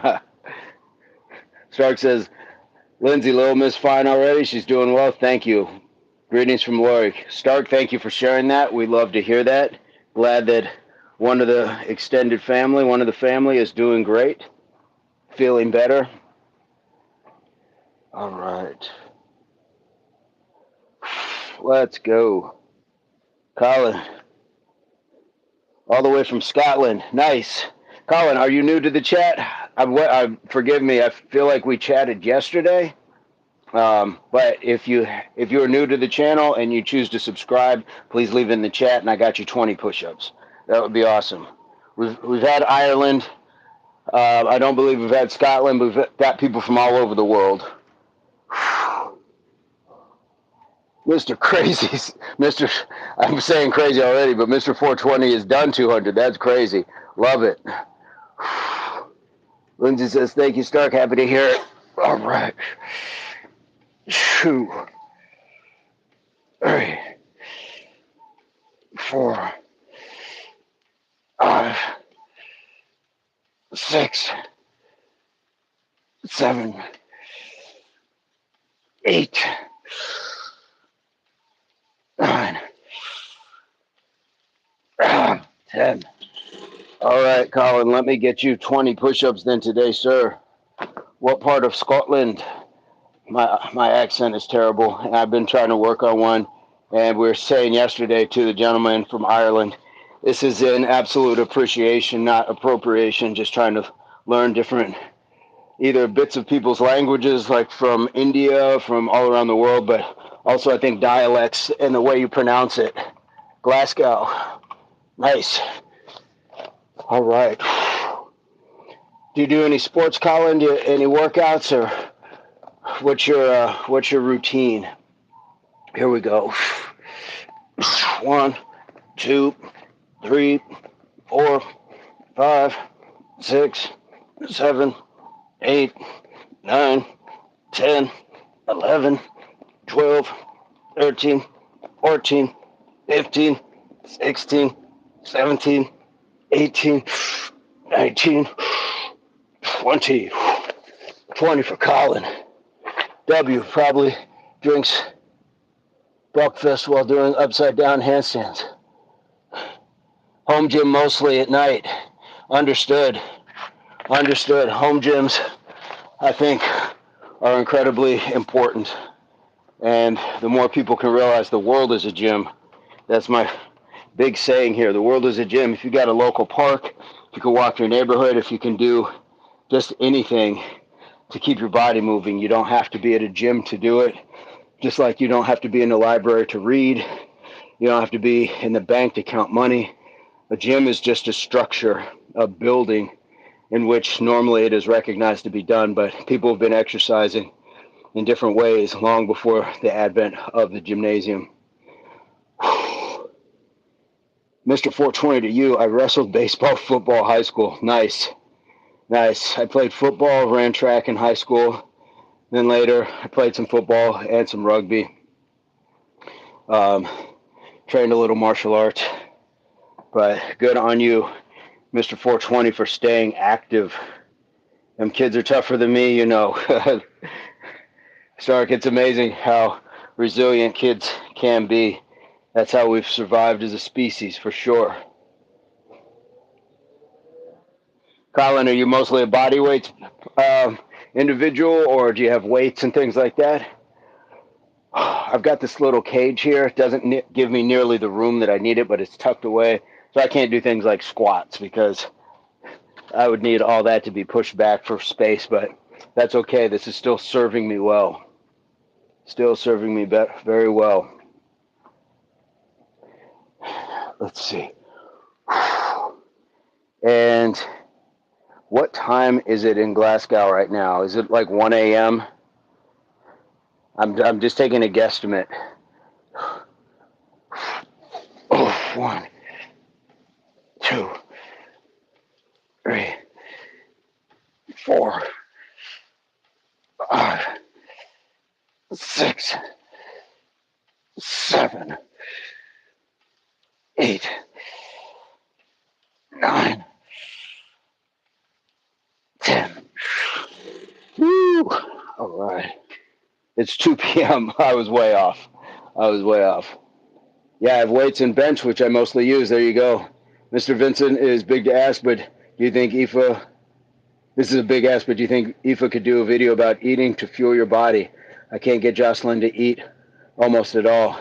A: Stark says, Lindsay, little Miss fine already. She's doing well. Thank you. Greetings from Lori. Stark, thank you for sharing that. We love to hear that. Glad that one of the extended family, one of the family is doing great, feeling better. All right. Let's go. Colin, all the way from Scotland. Nice. Colin, are you new to the chat? Forgive me. I feel like we chatted yesterday. But if you are new to the channel and you choose to subscribe, please leave in the chat, and I got you 20 push-ups. That would be awesome. We've had Ireland. I don't believe we've had Scotland, but we've got people from all over the world. Mr. Crazy, I'm saying crazy already, but Mr. 420 has done 200. That's crazy. Love it. Lindsay says, thank you, Stark. Happy to hear it. All right. 2, 3, 4, 5, 6, 7, 8, 9, 10. All right, Colin, let me get you 20 push-ups then today, sir. What part of Scotland? My accent is terrible, and I've been trying to work on one. And we were saying yesterday to the gentleman from Ireland, this is an absolute appreciation, not appropriation, just trying to learn different either bits of people's languages, like from India, from all around the world, but also I think dialects and the way you pronounce it. Glasgow. Nice. All right. Do you do any sports, Colin? Any workouts, or what's your routine? Here we go. 1, 2, 3, 4, 5, 6, 7, 8, 9, 10, 11, 12, 13, 14, 15, 16, 17, 18, 19, 20. 20 for Colin. W probably drinks breakfast while doing upside down handstands. Home gym mostly at night. Understood. Understood. Home gyms, I think, are incredibly important. And the more people can realize the world is a gym, that's my big saying here. The world is a gym. If you got a local park, if you can walk your neighborhood, if you can do just anything to keep your body moving, you don't have to be at a gym to do it. Just like you don't have to be in the library to read. You don't have to be in the bank to count money. A gym is just a structure, a building in which normally it is recognized to be done, but people have been exercising in different ways long before the advent of the gymnasium. Mr. 420 to you, I wrestled baseball, football, high school. Nice. Nice. I played football, ran track in high school. Then later, I played some football and some rugby. Trained a little martial arts. But good on you, Mr. 420, for staying active. Them kids are tougher than me, you know. Stark, it's amazing how resilient kids can be. That's how we've survived as a species, for sure. Colin, are you mostly a body weight individual, or do you have weights and things like that? I've got this little cage here. It doesn't give me nearly the room that I need it, but it's tucked away. So I can't do things like squats because I would need all that to be pushed back for space, but that's okay. This is still serving me well. Still serving me very well. Let's see. And what time is it in Glasgow right now? Is it like 1 a.m.? I'm just taking a guesstimate. 1, 2, 3, 4, 5, 6, 7, 8, 9, 10. Woo! All right. It's 2 p.m. I was way off. Yeah, I have weights and bench, which I mostly use. There you go. Mr. Vincent is big to ask, but do you think this is a big ask, but do you think Aoife could do a video about eating to fuel your body? I can't get Jocelyn to eat almost at all.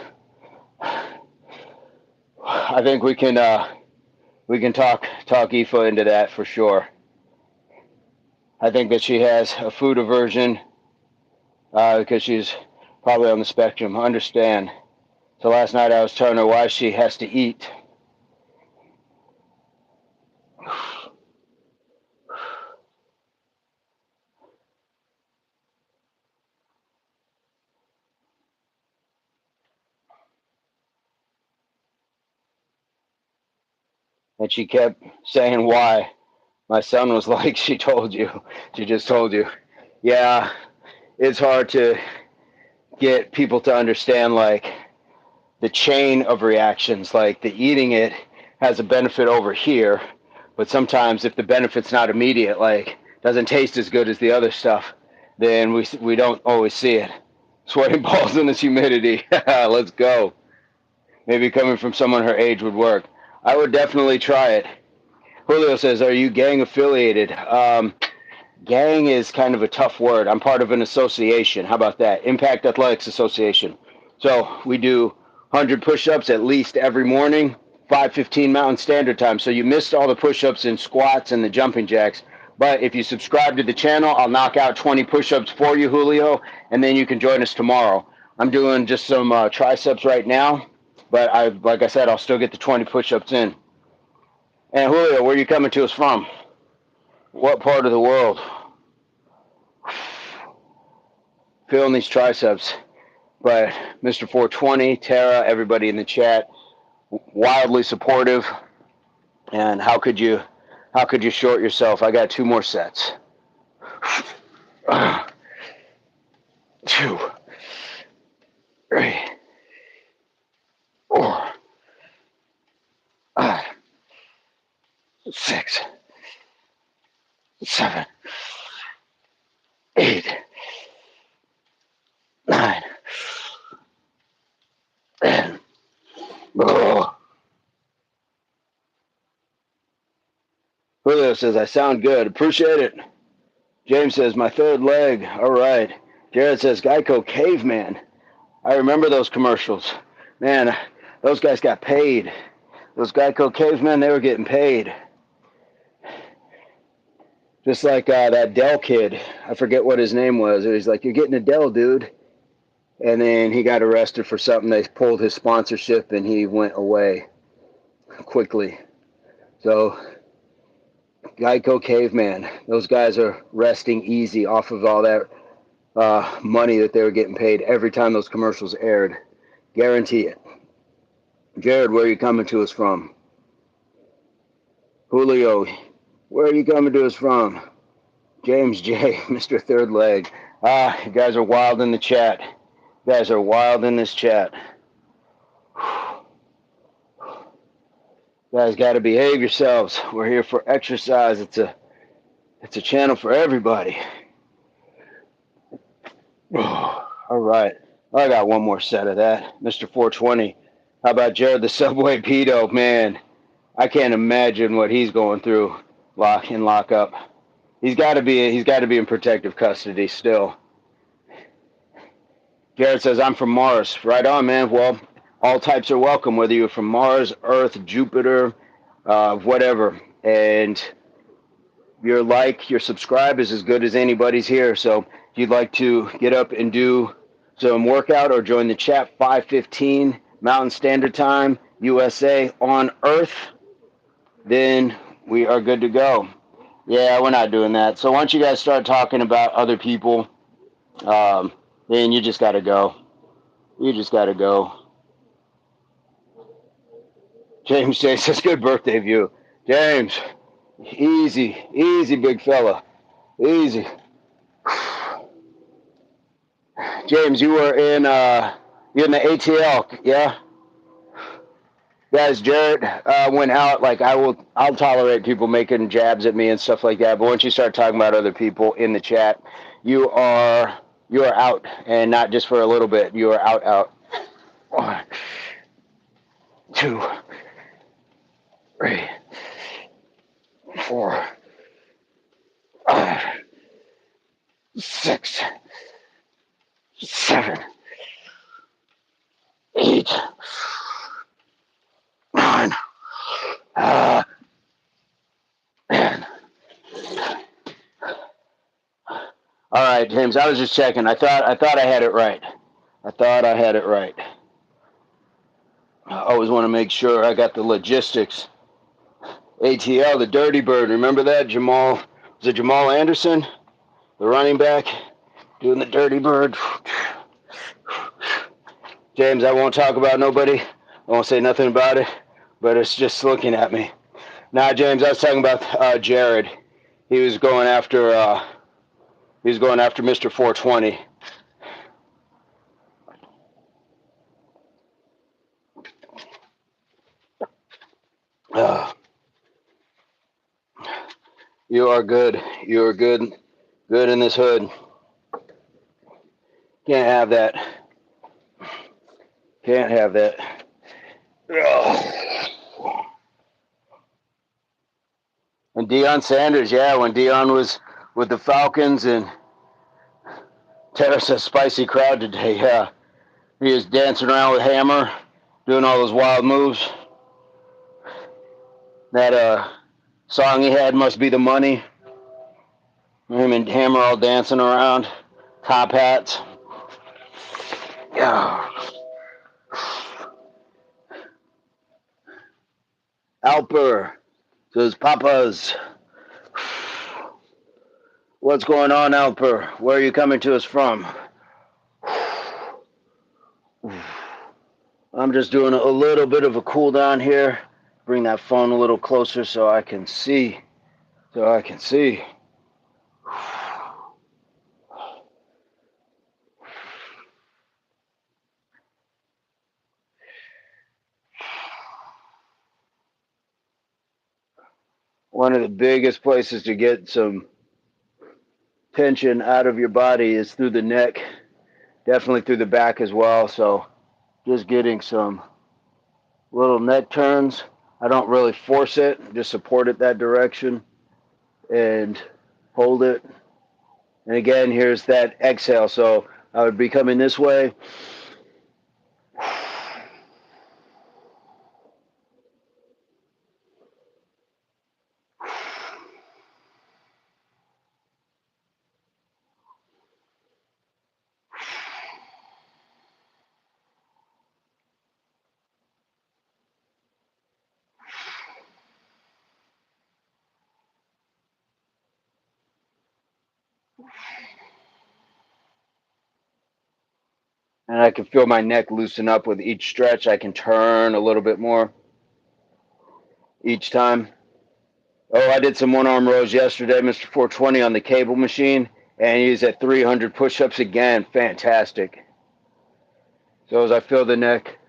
A: I think we can talk Aoife into that for sure. I think that she has a food aversion because she's probably on the spectrum. Understand. So last night I was telling her why she has to eat. And she kept saying why. My son was like, she told you. She just told you. Yeah, it's hard to get people to understand like the chain of reactions. Like the eating it has a benefit over here, but sometimes if the benefit's not immediate, like doesn't taste as good as the other stuff, then we don't always see it. Sweating balls in this humidity. Let's go. Maybe coming from someone her age would work. I would definitely try it. Julio says, "Are you gang affiliated?" Gang is kind of a tough word. I'm part of an association. How about that? Impact Athletics Association. So we do 100 push-ups at least every morning, 5:15 Mountain Standard Time. So you missed all the push-ups and squats and the jumping jacks. But if you subscribe to the channel, I'll knock out 20 push-ups for you, Julio, and then you can join us tomorrow. I'm doing just some triceps right now, but like I said, I'll still get the 20 push-ups in. And Julio, where are you coming to us from? What part of the world? Feeling these triceps. But Mr. 420, Tara, everybody in the chat, wildly supportive. And how could you short yourself? I got 2 more sets. 2, 3, 4, 5, 6, 7, 8, 9, 10. Julio says, I sound good. Appreciate it. James says, my third leg. All right. Jared says, Geico Caveman. I remember those commercials. Man, those guys got paid. Those Geico Cavemen, they were getting paid. Just like that Dell kid. I forget what his name was. He's like, you're getting a Dell, dude. And then he got arrested for something. They pulled his sponsorship and he went away quickly. So, Geico Caveman. Those guys are resting easy off of all that money that they were getting paid every time those commercials aired. Guarantee it. Jared, where are you coming to us from? Julio, where are you coming to us from? James J, Mr. Third Leg. You guys are wild in the chat. You guys are wild in this chat. You guys got to behave yourselves. We're here for exercise. It's a channel for everybody. All right. I got 1 more set of that. Mr. 420. How about Jared the Subway Pedo? Man, I can't imagine what he's going through lock up. He's got to be in protective custody still. Jared says, I'm from Mars. Right on, man. Well, all types are welcome, whether you're from Mars, Earth, Jupiter, whatever. And your subscribe is as good as anybody's here. So if you'd like to get up and do some workout or join the chat, 5:15 Mountain Standard Time, USA on Earth, then we are good to go. Yeah, we're not doing that. So once you guys start talking about other people, then you just got to go. You just got to go. James J says, good birthday view. James, easy, big fella. Easy. James, you're in the ATL, yeah? Guys, Jared went out. Like I'll tolerate people making jabs at me and stuff like that. But once you start talking about other people in the chat, you are out, and not just for a little bit. You are out. 1, 2, 3, 4, 5, 6, 7, 8, 9, 10. All right, James. I was just checking. I thought I had it right. I always want to make sure I got the logistics. ATL, the Dirty Bird. Remember that? Was it Jamal Anderson, the running back, doing the Dirty Bird? James, I won't talk about nobody. I won't say nothing about it, but it's just looking at me. Nah, James, I was talking about Jared. He was going after Mr. 420. You are good. You are good. Good in this hood. Can't have that. Can't have that. And Deion Sanders, yeah, when Deion was with the Falcons and Terrace a spicy crowd today, yeah. He was dancing around with Hammer, doing all those wild moves. That song he had, Must Be the Money. Him and Hammer all dancing around, top hats. Yeah. Alper says, Papas, what's going on, Alper? Where are you coming to us from? I'm just doing a little bit of a cool down here. Bring that phone a little closer so I can see. One of the biggest places to get some tension out of your body is through the neck, definitely through the back as well. So just getting some little neck turns. I don't really force it, just support it that direction and hold it. And again, here's that exhale. So I would be coming this way. And I can feel my neck loosen up with each stretch. I can turn a little bit more each time. Oh, I did some one arm rows yesterday, Mr. 420 on the cable machine, and he's at 300 push ups again. Fantastic. So as I feel the neck,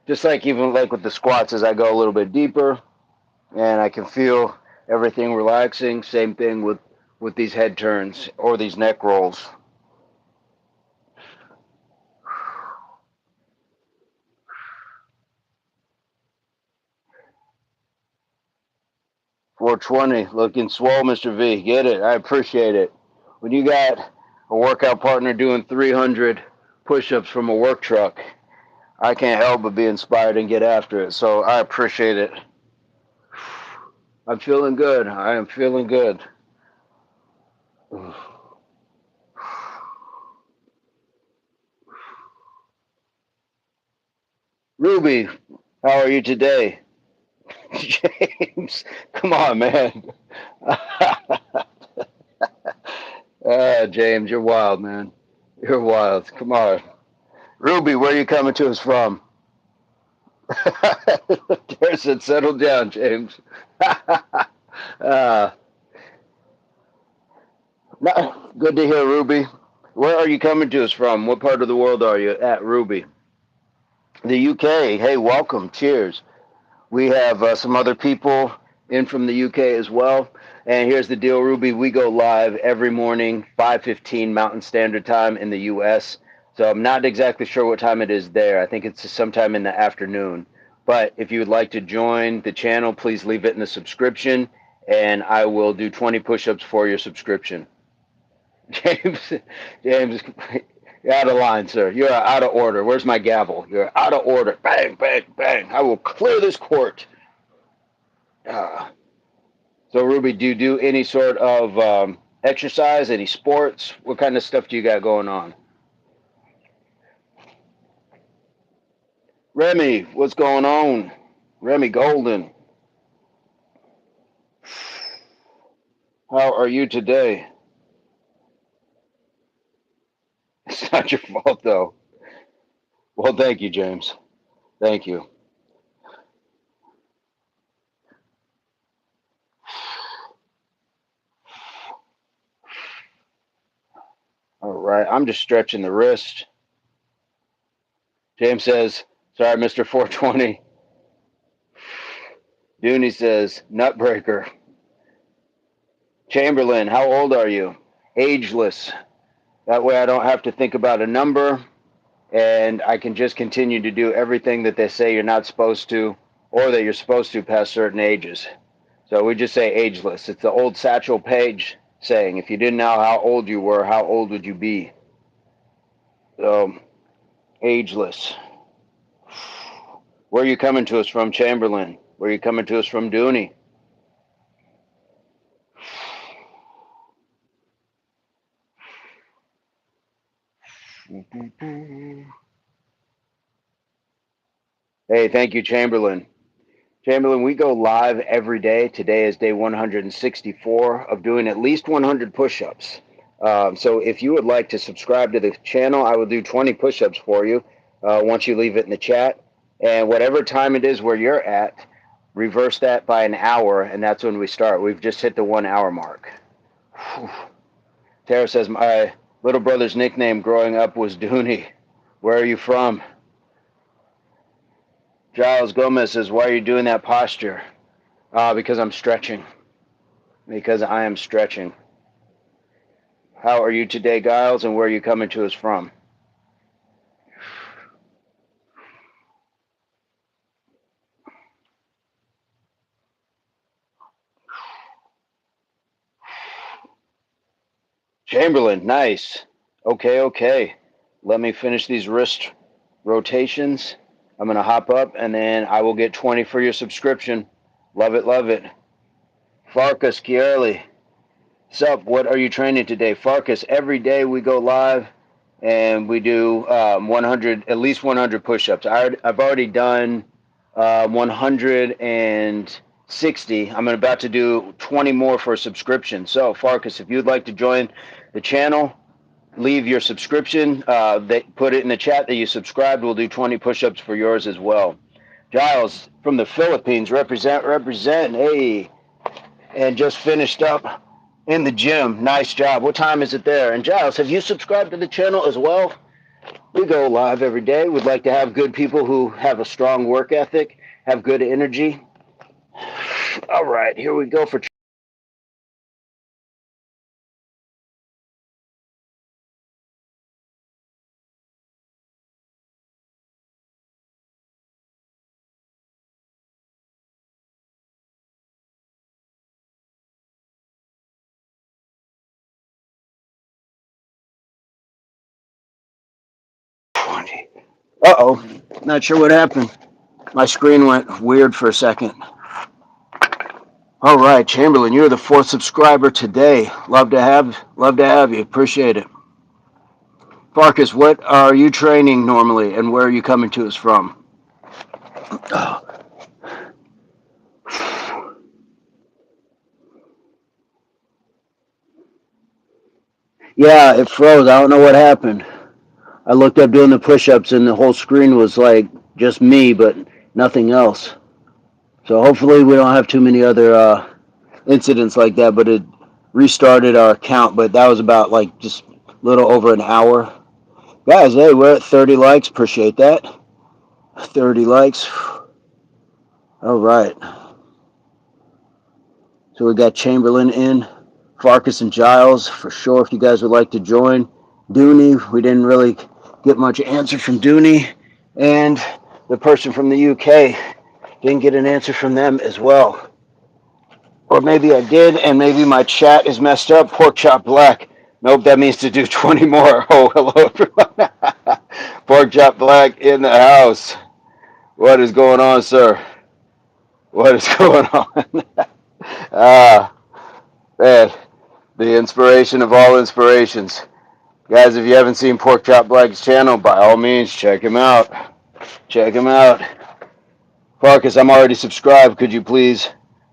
A: just like even like with the squats, as I go a little bit deeper, and I can feel everything relaxing. Same thing with these head turns or these neck rolls. 420, looking swole, Mr. V. Get it. I appreciate it. When you got a workout partner doing 300 push-ups from a work truck, I can't help but be inspired and get after it. So I appreciate it. I'm feeling good. I am feeling good. Ruby, how are you today? James, come on, man. James, you're wild, man. You're wild. Come on. Ruby, where are you coming to us from? There's it. Settle down, James. uh, Good to hear, Ruby. Where are you coming to us from? What part of the world are you at, Ruby? The UK. Hey, welcome. Cheers. We have some other people in from the UK as well. And here's the deal, Ruby. We go live every morning, 5:15 Mountain Standard Time in the US. So I'm not exactly sure what time it is there. I think it's sometime in the afternoon. But if you would like to join the channel, please leave it in the subscription, and I will do 20 push-ups for your subscription. James, James, you're out of line, sir. You're out of order. Where's my gavel? You're out of order. Bang, bang, bang. I will clear this court. So, Ruby, do you do any sort of exercise, any sports? What kind of stuff do you got going on? Remy, what's going on? Remy Golden, how are you today? It's not your fault, though. Well, thank you, James. Thank you. All right, I'm just stretching the wrist. James says, sorry, Mr. 420. Dooney says, nutbreaker. Chamberlain, how old are you? Ageless. That way I don't have to think about a number, and I can just continue to do everything that they say you're not supposed to, or that you're supposed to past certain ages. So we just say ageless. It's the old Satchel Paige saying, if you didn't know how old you were, how old would you be? So, ageless. Where are you coming to us from, Chamberlain? Where are you coming to us from, Dooney? Hey, thank you, Chamberlain. Chamberlain, we go live every day. Today is day 164 of doing at least 100 push-ups. So if you would like to subscribe to the channel, I will do 20 push-ups for you once you leave it in the chat. And whatever time it is where you're at, reverse that by an hour, and that's when we start. We've just hit the 1 hour mark. Whew. Tara says, my little brother's nickname growing up was Dooney. Where are you from? Giles Gomez says, why are you doing that posture? Because I'm stretching. Because I am stretching. How are you today, Giles, and where are you coming to us from? Chamberlain, nice. Okay. Let me finish these wrist rotations. I'm going to hop up, and then I will get 20 for your subscription. Love it. Farkas Chiarli. Sup, what are you training today? Farkas, every day we go live, and we do 100, at least 100 push-ups. I've already done 160. I'm about to do 20 more for a subscription. So, Farkas, if you'd like to join the channel, leave your subscription. Put it in the chat that you subscribed. We'll do 20 push-ups for yours as well. Giles from the Philippines, represent. Hey, and just finished up in the gym. Nice job. What time is it there? And Giles, have you subscribed to the channel as well? We go live every day. We'd like to have good people who have a strong work ethic, have good energy. All right, here we go for Uh-oh. Not sure what happened. My screen went weird for a second. All right, Chamberlain, you're the 4th subscriber today. Love to have you. Appreciate it. Farkas, what are you training normally, and where are you coming to us from? Oh. Yeah, it froze. I don't know what happened. I looked up doing the push-ups, and the whole screen was like just me, but nothing else. So hopefully we don't have too many other incidents like that, but it restarted our account, but that was about like just a little over an hour. Guys, hey, we're at 30 likes. Appreciate that. 30 likes. All right. So we got Chamberlain in, Farkas and Giles for sure if you guys would like to join. Dooney, we didn't really get much answer from Dooney. And the person from the UK, didn't get an answer from them as well. Or maybe I did, and maybe my chat is messed up. Pork Chop Black. Nope, that means to do 20 more. Oh, hello, everyone. Pork Chop Black in the house. What is going on, sir? What is going on? Man, the inspiration of all inspirations. Guys, if you haven't seen Pork Chop Black's channel, by all means, check him out. Farkas, I'm already subscribed. Could you please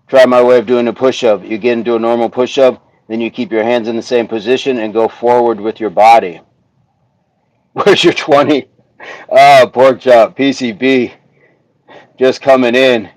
A: try my way of doing a push-up? You get into a normal push-up, then you keep your hands in the same position and go forward with your body. Where's your 20? Pork Chop, PCB, just coming in.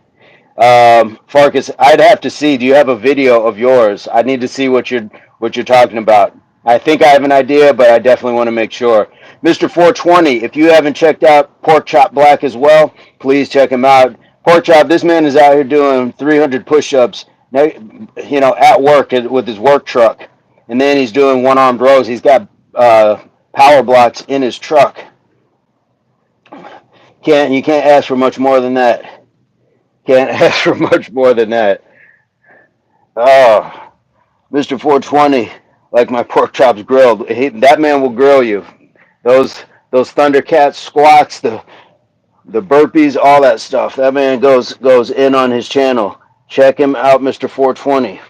A: Farkas, I'd have to see. Do you have a video of yours? I need to see what you're talking about. I think I have an idea, but I definitely want to make sure. Mr. 420, if you haven't checked out Pork Chop Black as well, please check him out. Pork Chop, this man is out here doing 300 push-ups at work with his work truck, and then he's doing one-armed rows. He's got power blocks in his truck. You can't ask for much more than that. Can't ask for much more than that. Oh, Mr. 420, like my pork chops grilled. That man will grill you. Those those Thundercat squats, the burpees, all that stuff. That man goes in on his channel. Check him out, Mr. 420.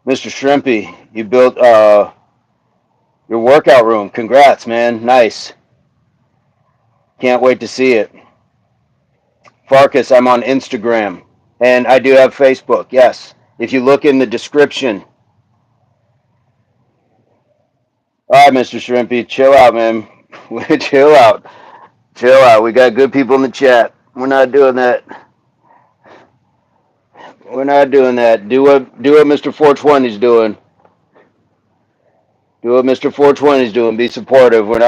A: Mr. Shrimpy, you built your workout room. Congrats, man. Nice. Can't wait to see it. Farkas, I'm on Instagram. And I do have Facebook, yes. If you look in the description. All right, Mr. Shrimpy, chill out, man. Chill out. Chill out. We got good people in the chat. We're not doing that. We're not doing that. Do what Mr. 420 is doing. Do what Mr. 420 is doing. Be supportive. We're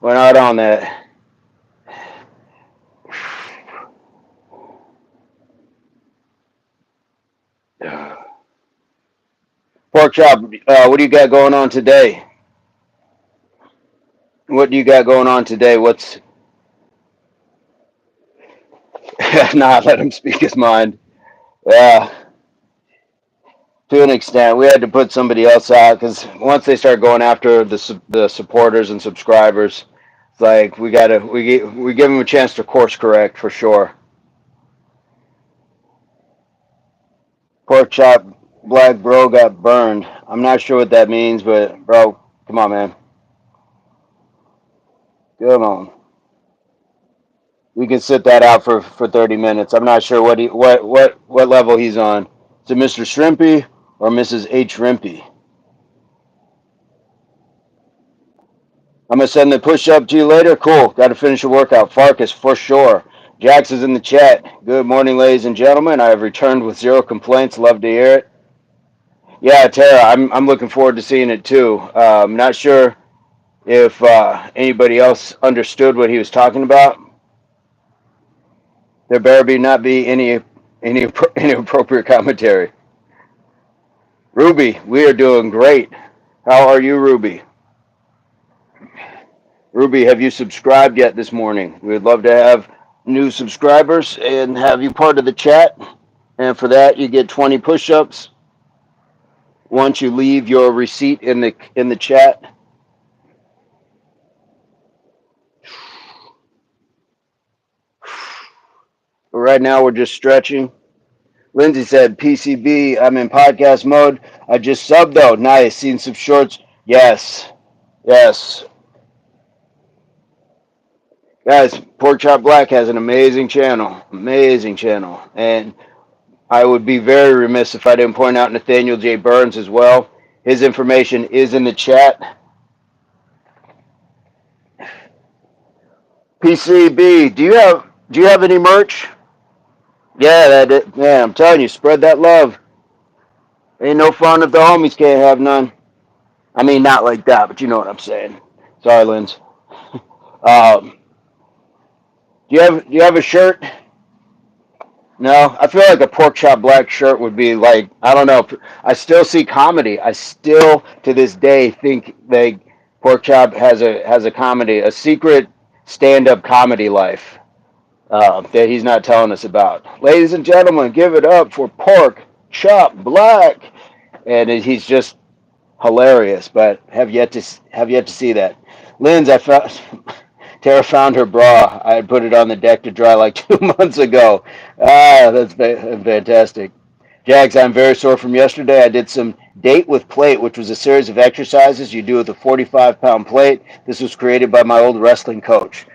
A: not on that. Pork chop, what do you got going on today? What do you got going on today? What's not let him speak his mind? Yeah, to an extent, we had to put somebody else out because once they start going after the supporters and subscribers, it's like we give them a chance to course correct for sure. Pork chop, black bro got burned. I'm not sure what that means, but bro, come on, man, come on. We can sit that out for 30 minutes. I'm not sure what level he's on. Is it Mr. Shrimpy or Mrs. H. Shrimpy? I'm gonna send the push up to you later. Cool. Got to finish your workout. Farkas for sure. Jax is in the chat. Good morning, ladies and gentlemen. I have returned with zero complaints. Love to hear it. Yeah, Tara, I'm looking forward to seeing it too. Not sure if anybody else understood what he was talking about. There better not be any inappropriate commentary. Ruby, we are doing great. How are you, Ruby? Ruby, have you subscribed yet this morning? We would love to have new subscribers and have you part of the chat. And for that, you get 20 push-ups once you leave your receipt in the chat. But right now, we're just stretching. Lindsay said, PCB, I'm in podcast mode. I just subbed, though. Nice. Seen some shorts. Yes. Yes. Guys, Pork Chop Black has an amazing channel. Amazing channel. And I would be very remiss if I didn't point out Nathaniel J Burns as well. His information is in the chat. PCB, do you have any merch? Yeah, I'm telling you, spread that love. Ain't no fun if the homies can't have none. I mean, not like that, but you know what I'm saying. Sorry, Linz. Do you have a shirt? No, I feel like a Pork Chop Black shirt would be like, I don't know. I still see comedy. I still to this day think they Pork Chop has a comedy, a secret stand-up comedy life that he's not telling us about. Ladies and gentlemen, give it up for Pork Chop Black, and he's just hilarious. But have yet to see that. Linz, I found. Tara found her bra. I had put it on the deck to dry like 2 months ago. Ah, that's fantastic. Jags, I'm very sore from yesterday. I did some Date with Plate, which was a series of exercises you do with a 45-pound plate. This was created by my old wrestling coach.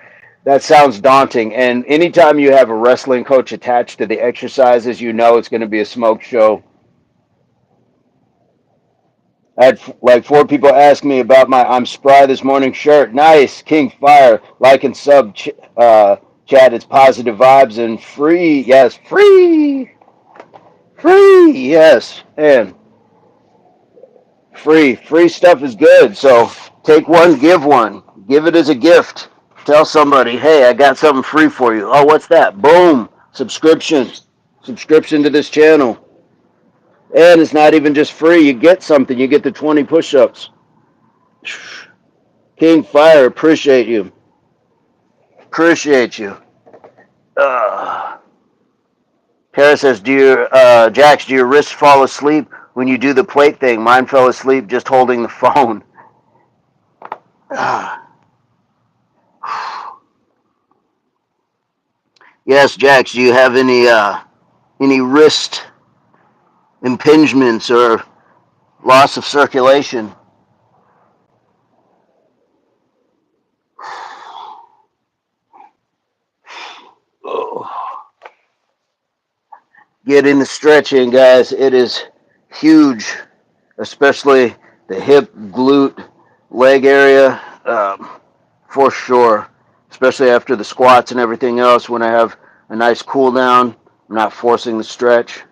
A: That sounds daunting. And anytime you have a wrestling coach attached to the exercises, you know it's going to be a smoke show. I had like 4 people ask me about my I'm Spry this morning shirt. Nice. King Fire. Like and sub chat. It's positive vibes and free. Yes. Free. Free. Yes. And free. Free stuff is good. So take one, give one. Give it as a gift. Tell somebody, hey, I got something free for you. Oh, what's that? Boom. Subscription. subscription to this channel. And it's not even just free. You get something. You get the 20 push-ups. King Fire, appreciate you. Appreciate you. Paris says, Jax, do your wrists fall asleep when you do the plate thing? Mine fell asleep just holding the phone. Yes, Jax, do you have any wrist impingements or loss of circulation? Get in the stretching, guys. It is huge, especially the hip, glute, leg area, for sure. Especially after the squats and everything else. When I have a nice cool down, I'm not forcing the stretch.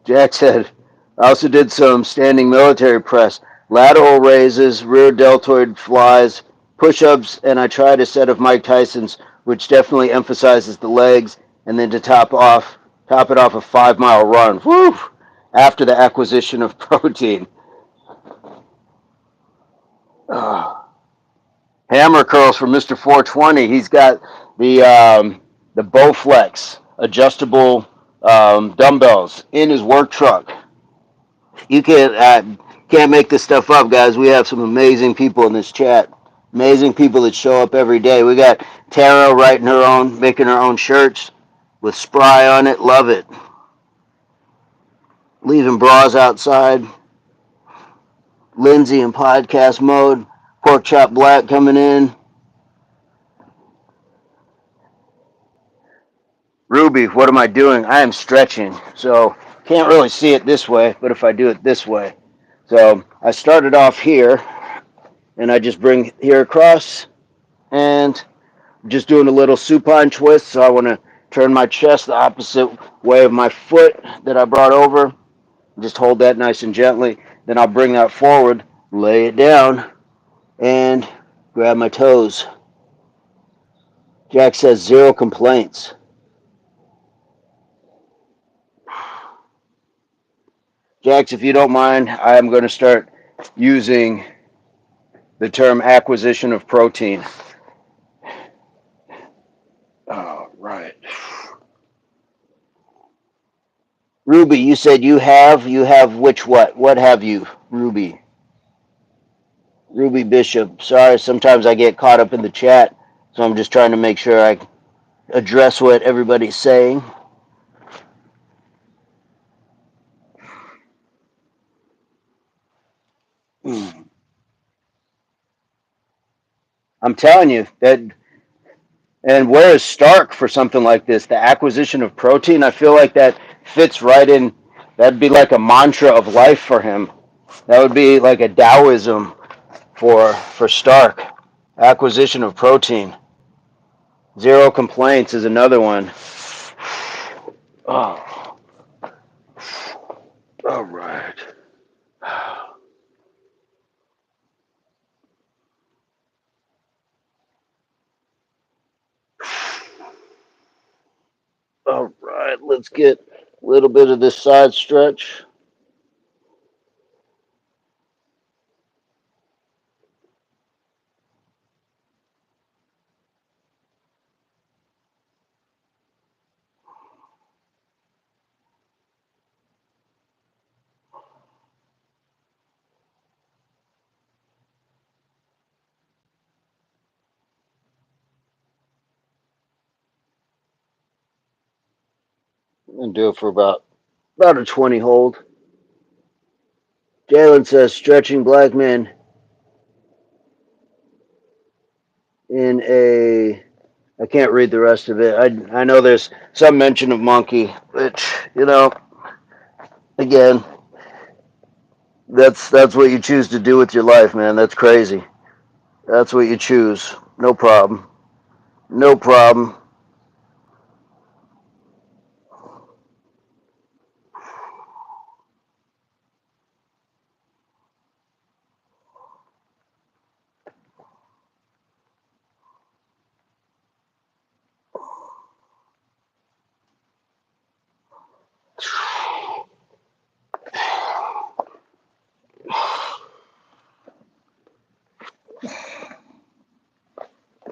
A: Jack said, I also did some standing military press, lateral raises, rear deltoid flies, push-ups, and I tried a set of Mike Tyson's, which definitely emphasizes the legs, and then to top it off a 5-mile run. Woo! After the acquisition of protein. Hammer curls for Mr. 420. He's got the Bowflex adjustable dumbbells in his work truck. You can't make this stuff up, guys. We have some amazing people in this chat. Amazing people that show up every day. We got Tara making her own shirts with Spry on it. Love it. Leaving bras outside. Lindsay in podcast mode. Pork Chop Black coming in. Ruby, what am I doing? I am stretching. So can't really see it this way, but if I do it this way. So I started off here, and I just bring here across, and just doing a little supine twist. So I want to turn my chest the opposite way of my foot that I brought over. Just hold that nice and gently. Then I'll bring that forward, lay it down, and grab my toes. Jack says 0 complaints. Jax, if you don't mind, I am going to start using the term acquisition of protein. All right. Ruby, you said you have which what? What have you, Ruby? Ruby Bishop. Sorry, sometimes I get caught up in the chat, so I'm just trying to make sure I address what everybody's saying. I'm telling you that, and where is Stark for something like this? The acquisition of protein, I feel like that fits right in. That'd be like a mantra of life for him. That would be like a Taoism for Stark. Acquisition of protein. 0 complaints is another one. Oh, all right. All right, let's get a little bit of this side stretch. And do it for about a 20 hold. Jalen says stretching black man in a. I can't read the rest of it. I know there's some mention of monkey, which again, that's what you choose to do with your life, man. That's crazy. That's what you choose. No problem. No problem.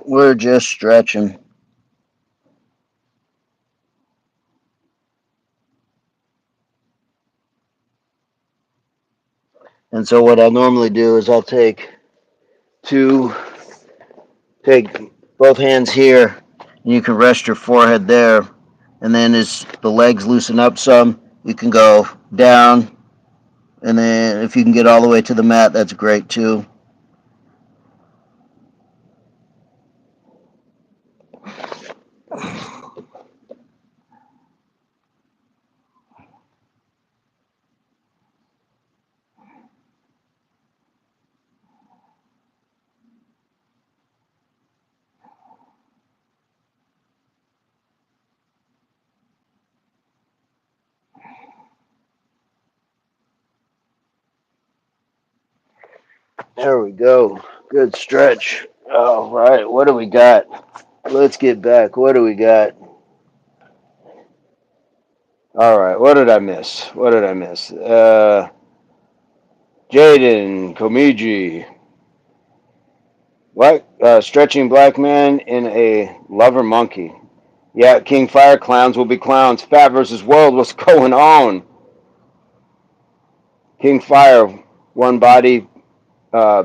A: We're just stretching. And so what I'll normally do is I'll two, take both hands here, and you can rest your forehead there. And then as the legs loosen up some, you can go down. And then if you can get all the way to the mat, that's great too. There we go. Good stretch. All right, what do we got? Let's get back. What do we got? All right, what did I miss? What did I miss? Jaden, Komiji. What? Stretching black man in a lover monkey. Yeah, King Fire clowns will be clowns. Fat versus World, what's going on? King Fire, one body,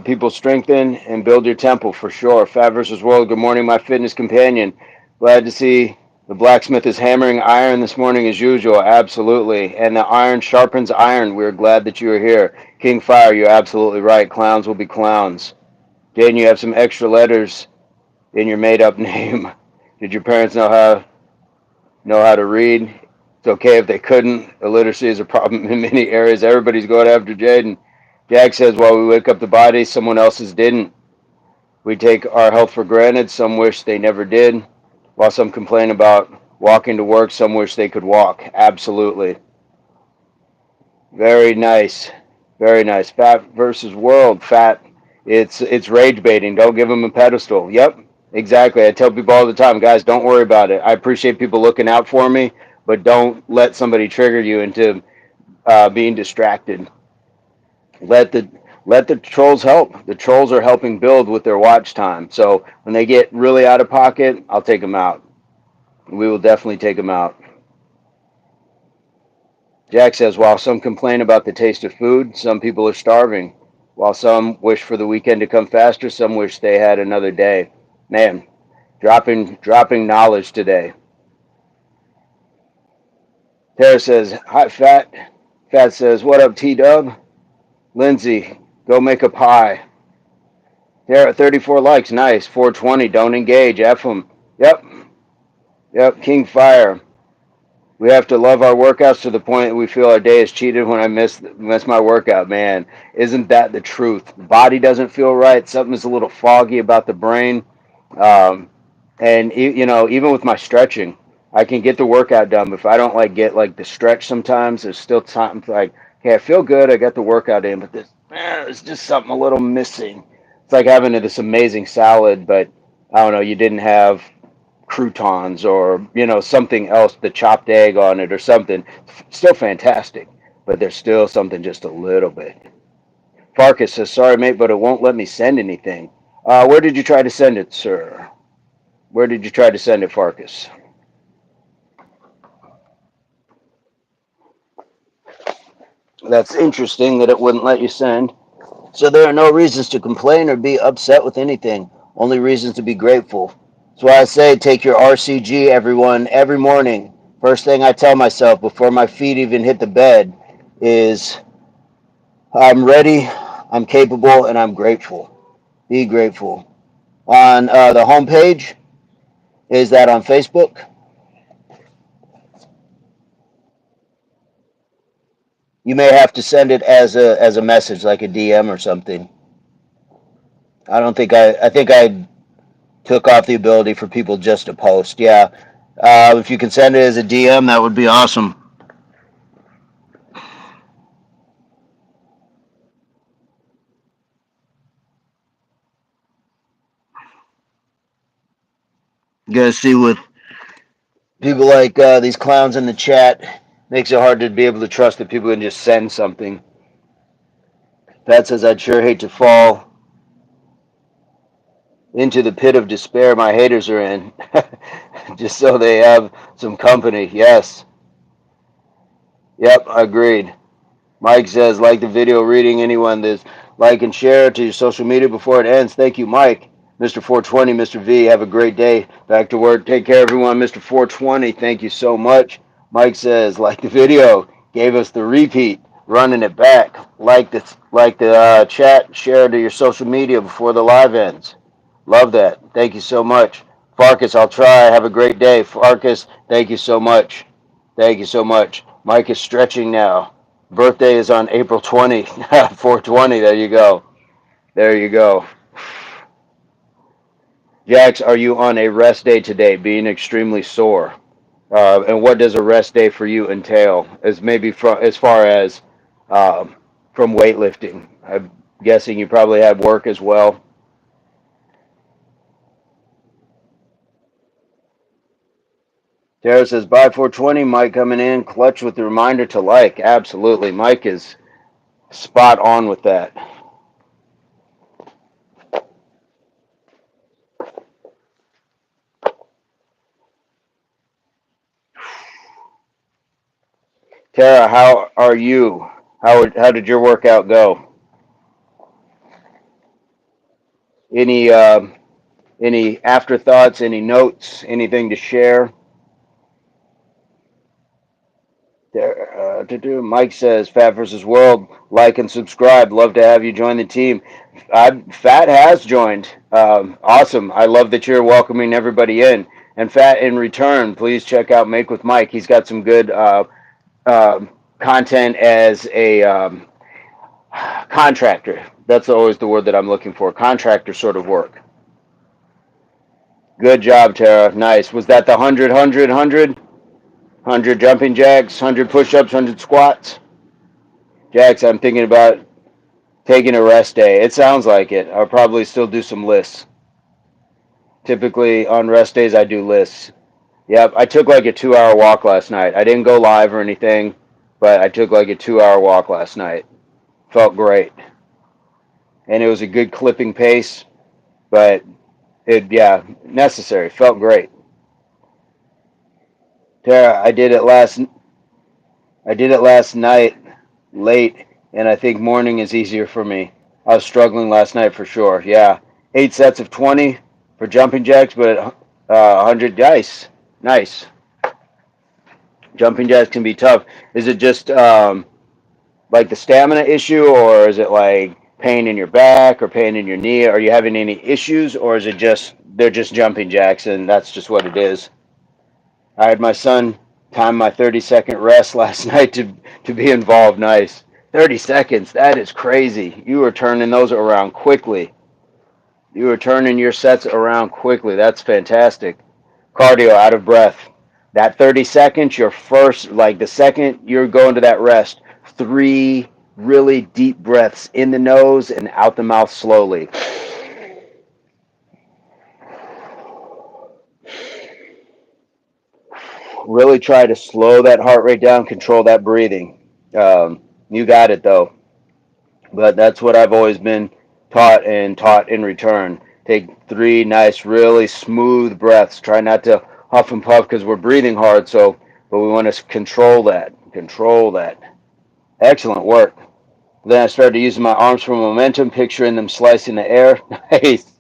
A: people strengthen and build your temple for sure. Fat versus World, good morning, my fitness companion. Glad to see the blacksmith is hammering iron this morning as usual. Absolutely. And the iron sharpens iron. We're glad that you are here. King Fire, you're absolutely right. Clowns will be clowns. Jaden, you have some extra letters in your made up name. Did your parents know how to read? It's okay if they couldn't. Illiteracy is a problem in many areas. Everybody's going after Jaden. Jack says, while we wake up the body, someone else's didn't. We take our health for granted. Some wish they never did. While some complain about walking to work, some wish they could walk. Absolutely. Very nice. Very nice. Fat versus World. Fat. It's rage baiting. Don't give them a pedestal. Yep. Exactly. I tell people all the time, guys, don't worry about it. I appreciate people looking out for me, but don't let somebody trigger you into being distracted. Let the let the trolls help. The trolls are helping build with their watch time. So when they get really out of pocket, I'll take them out. We will definitely take them out. Jack says, while some complain about the taste of food, some people are starving. While some wish for the weekend to come faster, some wish they had another day. Man, dropping knowledge today. Tara says, hi, Fat. Fat says, what up, T-Dub? Lindsay, go make a pie. Tara, 34 likes. Nice. 420. Don't engage. F them. Yep. Yep. King Fire. We have to love our workouts to the point that we feel our day is cheated when I miss my workout. Man, isn't that the truth? The body doesn't feel right. Something's a little foggy about the brain. Um, and even with my stretching, I can get the workout done. But if I don't get the stretch, sometimes there's still time like, okay, I feel good. I got the workout in, but there's just something a little missing. It's like having this amazing salad, but I don't know. You didn't have croutons or something else, the chopped egg on it or something. Still fantastic, but there's still something just a little bit. Farkas says, sorry mate, but it won't let me send anything. Where did you try to send it, sir? Where did you try to send it, Farkas? That's interesting that it wouldn't let you send. So there are no reasons to complain or be upset with anything, only reasons to be grateful. That's why I say take your RCG, everyone, every morning. First thing I tell myself before my feet even hit the bed is I'm ready, I'm capable, and I'm grateful. Be grateful. On the homepage, is that on Facebook? You may have to send it as a message, like a DM or something. I think I took off the ability for people just to post. Yeah. If you can send it as a DM, that would be awesome. You guys see with people like these clowns in the chat, makes it hard to be able to trust that people can just send something. Pat says, I'd sure hate to fall into the pit of despair my haters are in, just so they have some company. Yes. Yep, agreed. Mike says, like the video reading anyone this, like and share to your social media before it ends. Thank you, Mike. Mr. 420, Mr. V, have a great day. Back to work. Take care, everyone. Mr. 420, thank you so much. Mike says, like the video, gave us the repeat, running it back. Like the chat, share to your social media before the live ends. Love that. Thank you so much. Farkas, I'll try. Have a great day. Farkas, thank you so much. Thank you so much. Mike is stretching now. Birthday is on April 20, 420. There you go. There you go. Jax, are you on a rest day today, being extremely sore? And what does a rest day for you entail? As maybe from as far as um, from weightlifting. I'm guessing you probably have work as well. Tara says, bye 420. Mike coming in, clutch with the reminder to like. Absolutely. Mike is spot on with that. Tara, how are you? How did your workout go? Any any afterthoughts? Any notes? Anything to share? Mike says, Fat versus World, like and subscribe. Love to have you join the team. Fat has joined. Awesome. I love that you're welcoming everybody in. And Fat, in return, please check out Make with Mike. He's got some good content as a contractor. That's always the word that I'm looking for. Contractor sort of work. Good job, Tara. Nice. Was that the 100, 100, 100? 100 jumping jacks, 100 push-ups, 100 squats? Jax, I'm thinking about taking a rest day. It sounds like it. I'll probably still do some lists. Typically on rest days, I do lists. Yep, I took like a 2 hour walk last night. I didn't go live or anything, but I took like a 2 hour walk last night. Felt great. And it was a good clipping pace, but yeah, necessary. Felt great. Tara, I did it last night, late, and I think morning is easier for me. I was struggling last night for sure. Yeah, 8 sets of 20 for jumping jacks, but 100 dice. Nice. Jumping jacks can be tough. Is it just like the stamina issue, or is it like pain in your back or pain in your knee? Are you having any issues, or is it just they're just jumping jacks and that's just what it is? I had my son time my 30-second rest last night to be involved. Nice. 30 seconds. That is crazy. You were turning those around quickly. You were turning your sets around quickly. That's fantastic. Cardio, out of breath. That 30 seconds, your first, like the second you're going to that rest, 3 really deep breaths in the nose and out the mouth slowly. Really try to slow that heart rate down, control that breathing. You got it though. But that's what I've always been taught and taught in return. Take 3 nice, really smooth breaths. Try not to huff and puff because we're breathing hard. So, but we want to control that. Control that. Excellent work. Then I started using my arms for momentum, picturing them slicing the air. Nice.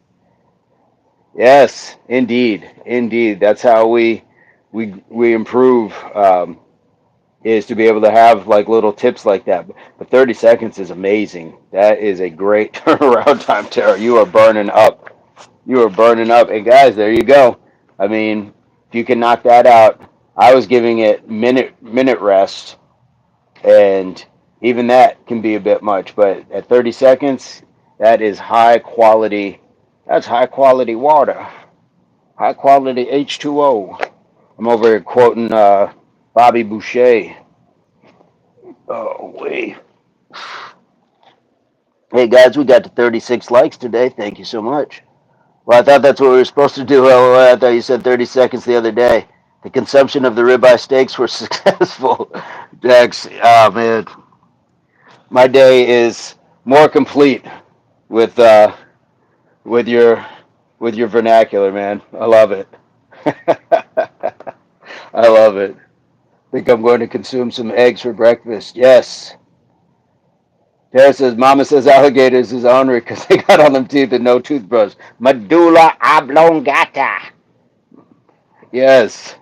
A: Yes, indeed, indeed. That's how we improve. Is to be able to have like little tips like that. But 30 seconds is amazing. That is a great turnaround time, Tara. You are burning up. You are burning up. And guys, there you go. I mean, if you can knock that out, I was giving it minute rest, and even that can be a bit much. But at 30 seconds, that is high quality. That's high quality water. High quality H2O. I'm over here quoting Bobby Boucher. Oh, wait. Hey, guys, we got to 36 likes today. Thank you so much. Well, I thought that's what we were supposed to do. I thought you said 30 seconds the other day. The consumption of the ribeye steaks were successful. Dex, oh, man. My day is more complete with with your with your vernacular, man. I love it. I love it. Think I'm going to consume some eggs for breakfast. Yes. Tara says, Mama says alligators is ornery because they got on them teeth and no toothbrush. Medulla oblongata. Yes.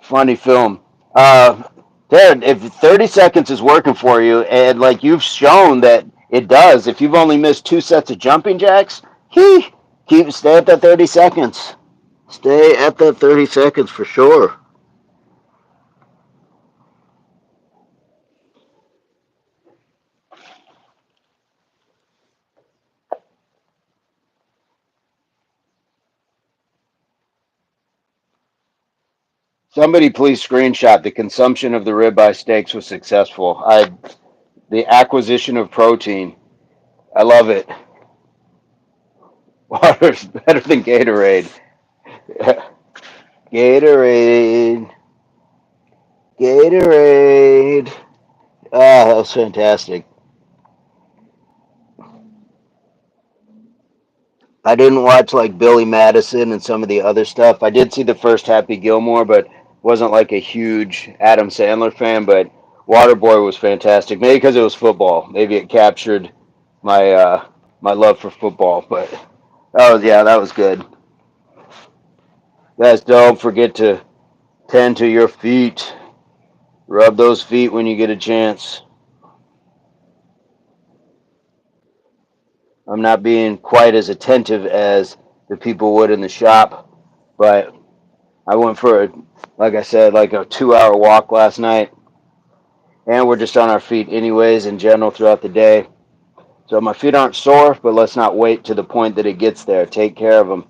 A: Funny film. Darren, if 30 seconds is working for you, and like you've shown that it does, if you've only missed 2 sets of jumping jacks, stay at that 30 seconds. Stay at that 30 seconds for sure. Somebody please screenshot the consumption of the ribeye steaks was successful. The acquisition of protein. I love it. Water's better than Gatorade. Gatorade. Gatorade. Ah, that was fantastic. I didn't watch like Billy Madison and some of the other stuff. I did see the first Happy Gilmore, but wasn't like a huge Adam Sandler fan. But Waterboy was fantastic. Maybe because it was football. Maybe it captured my love for football. But that was good. Guys, don't forget to tend to your feet. Rub those feet when you get a chance. I'm not being quite as attentive as the people would in the shop, but I went for like I said, like a 2 hour walk last night, and we're just on our feet anyways in general throughout the day. So my feet aren't sore, but let's not wait to the point that it gets there. Take care of them.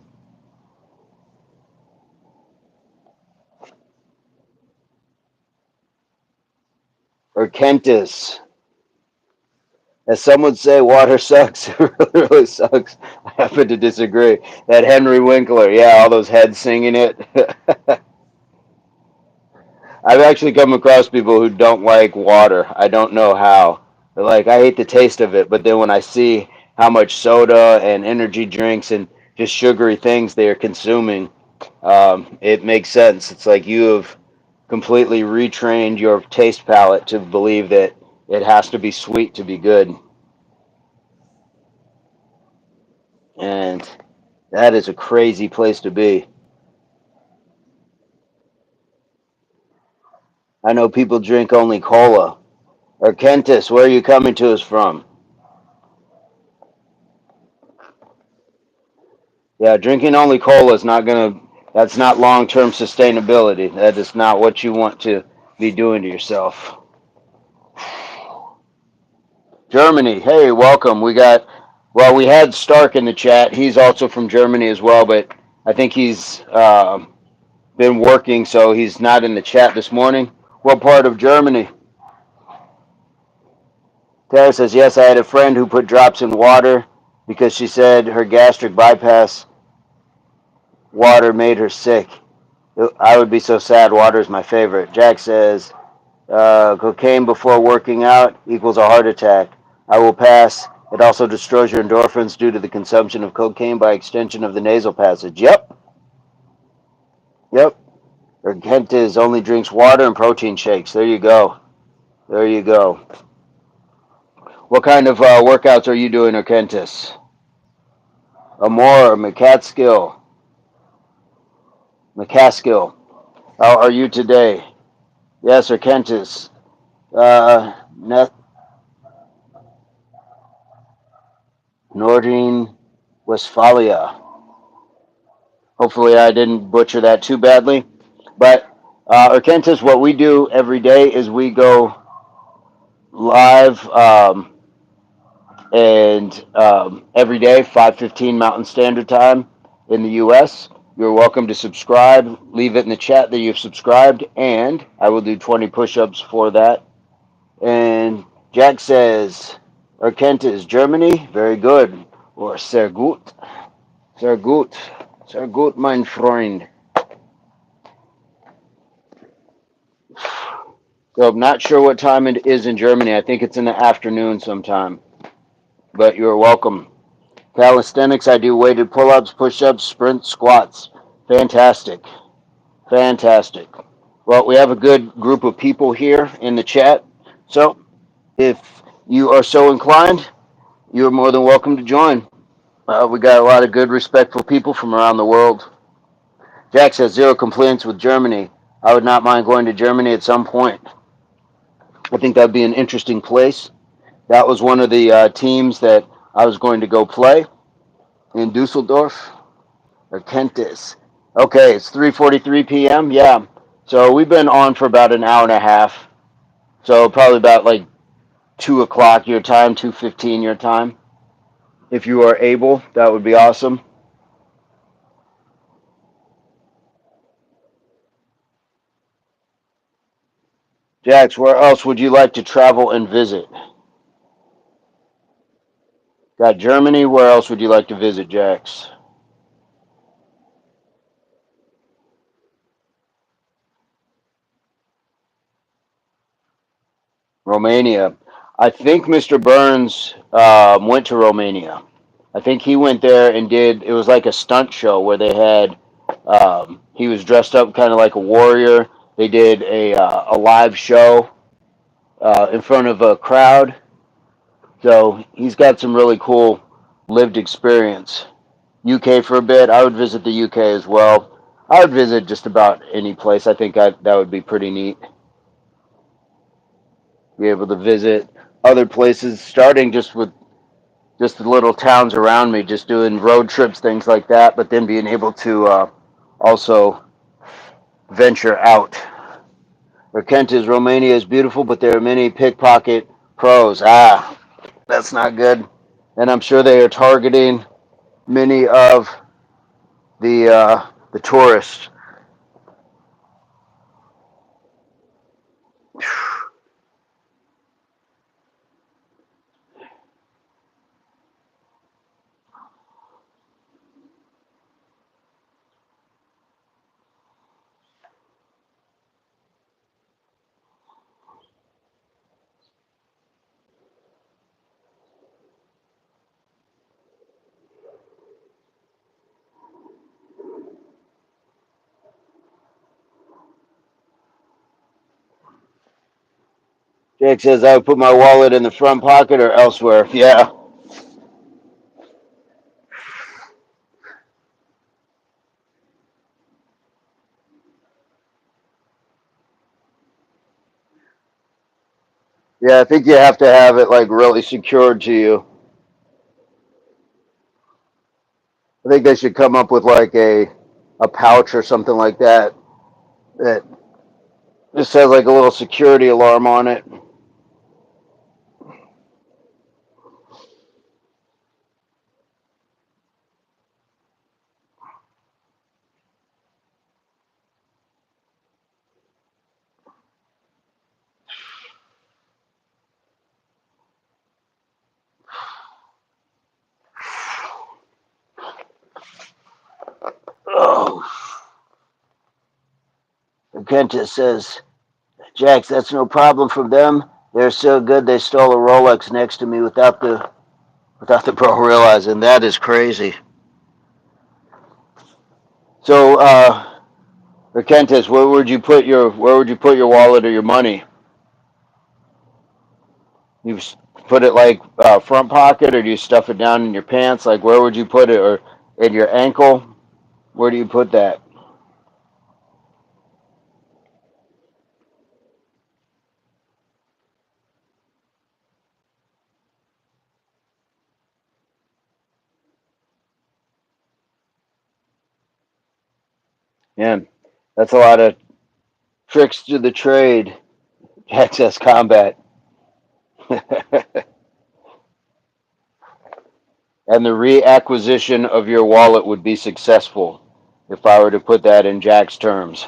A: Or Kentis. As some would say, water sucks. It really, really sucks. I happen to disagree. That Henry Winkler, yeah, all those heads singing it. I've actually come across people who don't like water. I don't know how. They're like, I hate the taste of it. But then when I see how much soda and energy drinks and just sugary things they are consuming, it makes sense. It's like you have completely retrained your taste palate to believe that it has to be sweet to be good. And that is a crazy place to be. I know people drink only cola. Or Kentis, where are you coming to us from? Yeah, drinking only cola is not gonna. That's not long-term sustainability. That is not what you want to be doing to yourself. Germany, hey, welcome. We had Stark in the chat. He's also from Germany as well, but I think he's been working, so he's not in the chat this morning. What part of Germany? Tara says, yes, I had a friend who put drops in water because she said her gastric bypass water made her sick. I would be so sad. Water is my favorite. Jack says, cocaine before working out equals a heart attack. I will pass. It also destroys your endorphins due to the consumption of cocaine by extension of the nasal passage. Yep. Yep. Or Gentes only drinks water and protein shakes. There you go. There you go. What kind of workouts are you doing, Orkentis? Amor, McCatskill. McCaskill. How are you today? Yes, Orkentis. Neth Nordrhein Westphalia. Hopefully, I didn't butcher that too badly. But Orkentis, what we do every day is we go live and every day, 5:15 Mountain Standard Time in the U.S. You're welcome to subscribe. Leave it in the chat that you've subscribed, and I will do 20 push-ups for that. And Jack says, Orkentis, Germany, very good. Or sehr gut. Sehr gut. Sehr gut, mein Freund. So I'm not sure what time it is in Germany. I think it's in the afternoon sometime. But you're welcome. Calisthenics, I do weighted pull-ups, push-ups, sprints, squats. Fantastic. Fantastic. Well, we have a good group of people here in the chat. So if you are so inclined, you are more than welcome to join. We got a lot of good, respectful people from around the world. Jack says 0 complaints with Germany. I would not mind going to Germany at some point. I think that would be an interesting place. That was one of the teams that I was going to go play in Dusseldorf or Kentis. Okay, it's 3:43 p.m. Yeah, so we've been on for about an hour and a half. So probably about like 2 o'clock your time, 2:15 your time. If you are able, that would be awesome. Jax, where else would you like to travel and visit? Got Germany. Where else would you like to visit, Jax? Romania. I think Mr. Burns went to Romania. I think he went there and did. It was like a stunt show where they had. He was dressed up kind of like a warrior. They did a live show in front of a crowd. So he's got some really cool lived experience. UK for a bit. I would visit the UK as well. I would visit just about any place. I think that would be pretty neat. Be able to visit other places, starting just with just the little towns around me, just doing road trips, things like that, but then being able to also venture out. Kent is Romania is beautiful, but there are many pickpocket pros. Ah, that's not good. And I'm sure they are targeting many of the tourists. Jake says I would put my wallet in the front pocket or elsewhere. Yeah. Yeah, I think you have to have it like really secured to you. I think they should come up with like a pouch or something like that that just has like a little security alarm on it. Oh. Kenta says, Jax, that's no problem from them. They're so good they stole a Rolex next to me without the bro realizing. That is crazy. So, Kentis, where would you put your wallet or your money? You put it like front pocket, or do you stuff it down in your pants? Like where would you put it, or in your ankle? Where do you put that? Man, that's a lot of tricks to the trade. Access combat. And the reacquisition of your wallet would be successful, if I were to put that in Jack's terms.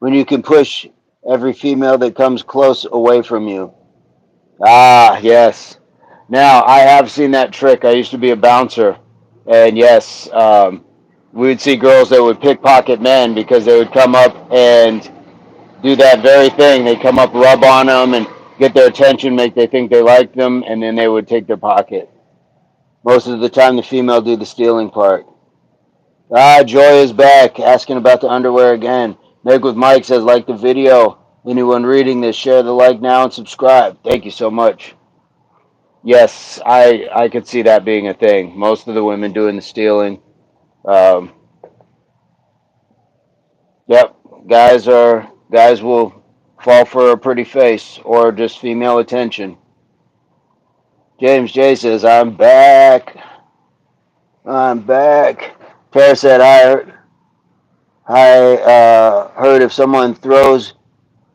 A: When you can push every female that comes close away from you. Ah, yes. Now, I have seen that trick. I used to be a bouncer. And yes, we would see girls that would pickpocket men because they would come up and do that very thing. They come up, rub on them, and get their attention, make they think they like them, and then they would take their pocket. Most of the time, the female do the stealing part. Ah, Joy is back, asking about the underwear again. Meg with Mike says, like the video. Anyone reading this, share the like now and subscribe. Thank you so much. Yes, I could see that being a thing. Most of the women doing the stealing. Um, yep, guys will fall for a pretty face or just female attention. James J says, I'm back. I'm back. Tara said, I heard if someone throws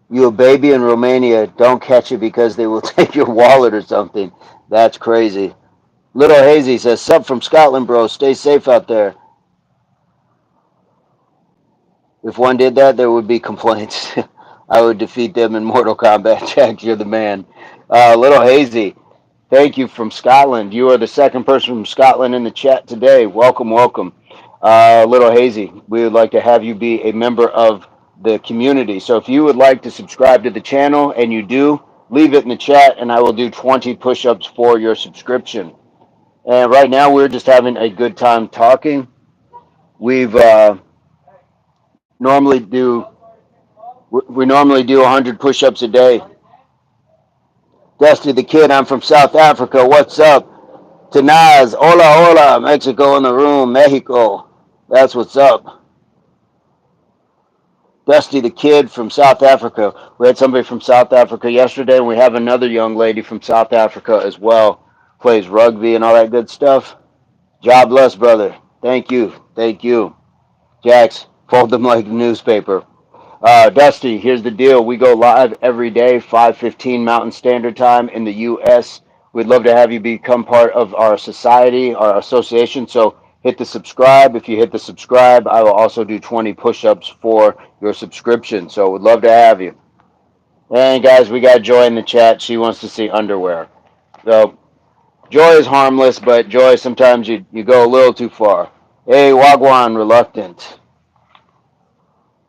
A: you a baby in Romania, don't catch it because they will take your wallet or something. That's crazy. Little Hazy says, sub from Scotland, bro. Stay safe out there. If one did that, there would be complaints. I would defeat them in Mortal Kombat. Jack, you're the man. Little Hazy, thank you from Scotland. You are the second person from Scotland in the chat today. Welcome, welcome. Little Hazy, we would like to have you be a member of the community. So if you would like to subscribe to the channel, and you do, leave it in the chat, and I will do 20 push-ups for your subscription. And right now, we're just having a good time talking. We've normally do we normally do 100 push-ups a day. Dusty the Kid, I'm from South Africa. What's up? Tanaz, hola, hola. Mexico in the room. Mexico. That's what's up. Dusty the Kid from South Africa. We had somebody from South Africa yesterday, and we have another young lady from South Africa as well. Plays rugby and all that good stuff. Jobless, brother. Thank you. Thank you. Jax, fold them like a newspaper. Dusty, here's the deal. We go live every day, 5:15 Mountain Standard Time in the U.S. We'd love to have you become part of our society, our association. So hit the subscribe. If you hit the subscribe, I will also do 20 push-ups for your subscription. So we'd love to have you. And guys, we got Joy in the chat. She wants to see underwear. So Joy is harmless, but Joy, sometimes you go a little too far. Hey, Wagwan, reluctant.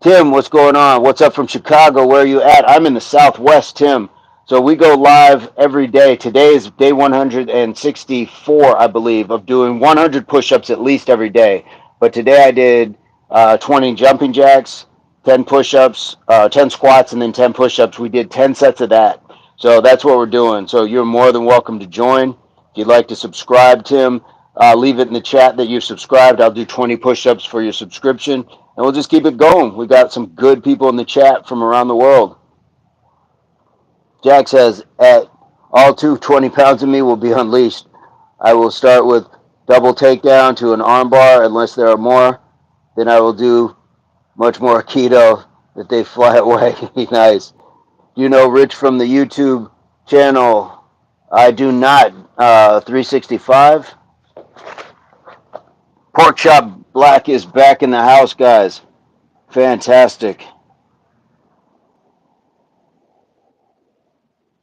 A: Tim, what's going on? What's up from Chicago? Where are you at? I'm in the Southwest, Tim. So we go live every day. Today is day 164, I believe, of doing 100 push-ups at least every day. But today I did 20 jumping jacks, 10 push-ups, 10 squats, and then 10 push-ups. We did 10 sets of that. So that's what we're doing. So you're more than welcome to join. If you'd like to subscribe, Tim, leave it in the chat that you're subscribed. I'll do 20 push-ups for your subscription. And we'll just keep it going. We got some good people in the chat from around the world. Jack says, at all 220 pounds of me will be unleashed. I will start with double takedown to an armbar unless there are more. Then I will do much more keto that they fly away. Nice. You know Rich from the YouTube channel? I do not. 365. Pork Chop Black is back in the house, guys. Fantastic.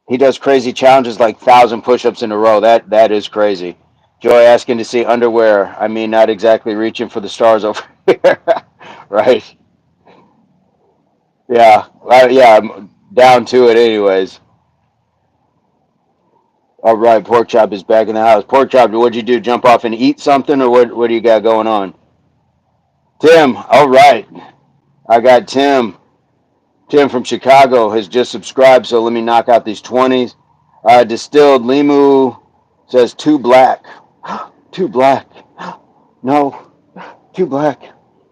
A: He does crazy challenges like 1,000 push-ups in a row. That is crazy. Joy asking to see underwear. I mean, not exactly reaching for the stars over here, right? Yeah, yeah. I'm down to it, anyways. All right, Pork Chop is back in the house. Pork Chop, what'd you do? Jump off and eat something, or what do you got going on? Tim, all right. I got Tim. Tim from Chicago has just subscribed, so let me knock out these 20s. Distilled Limu says too black. Too black. No, too black.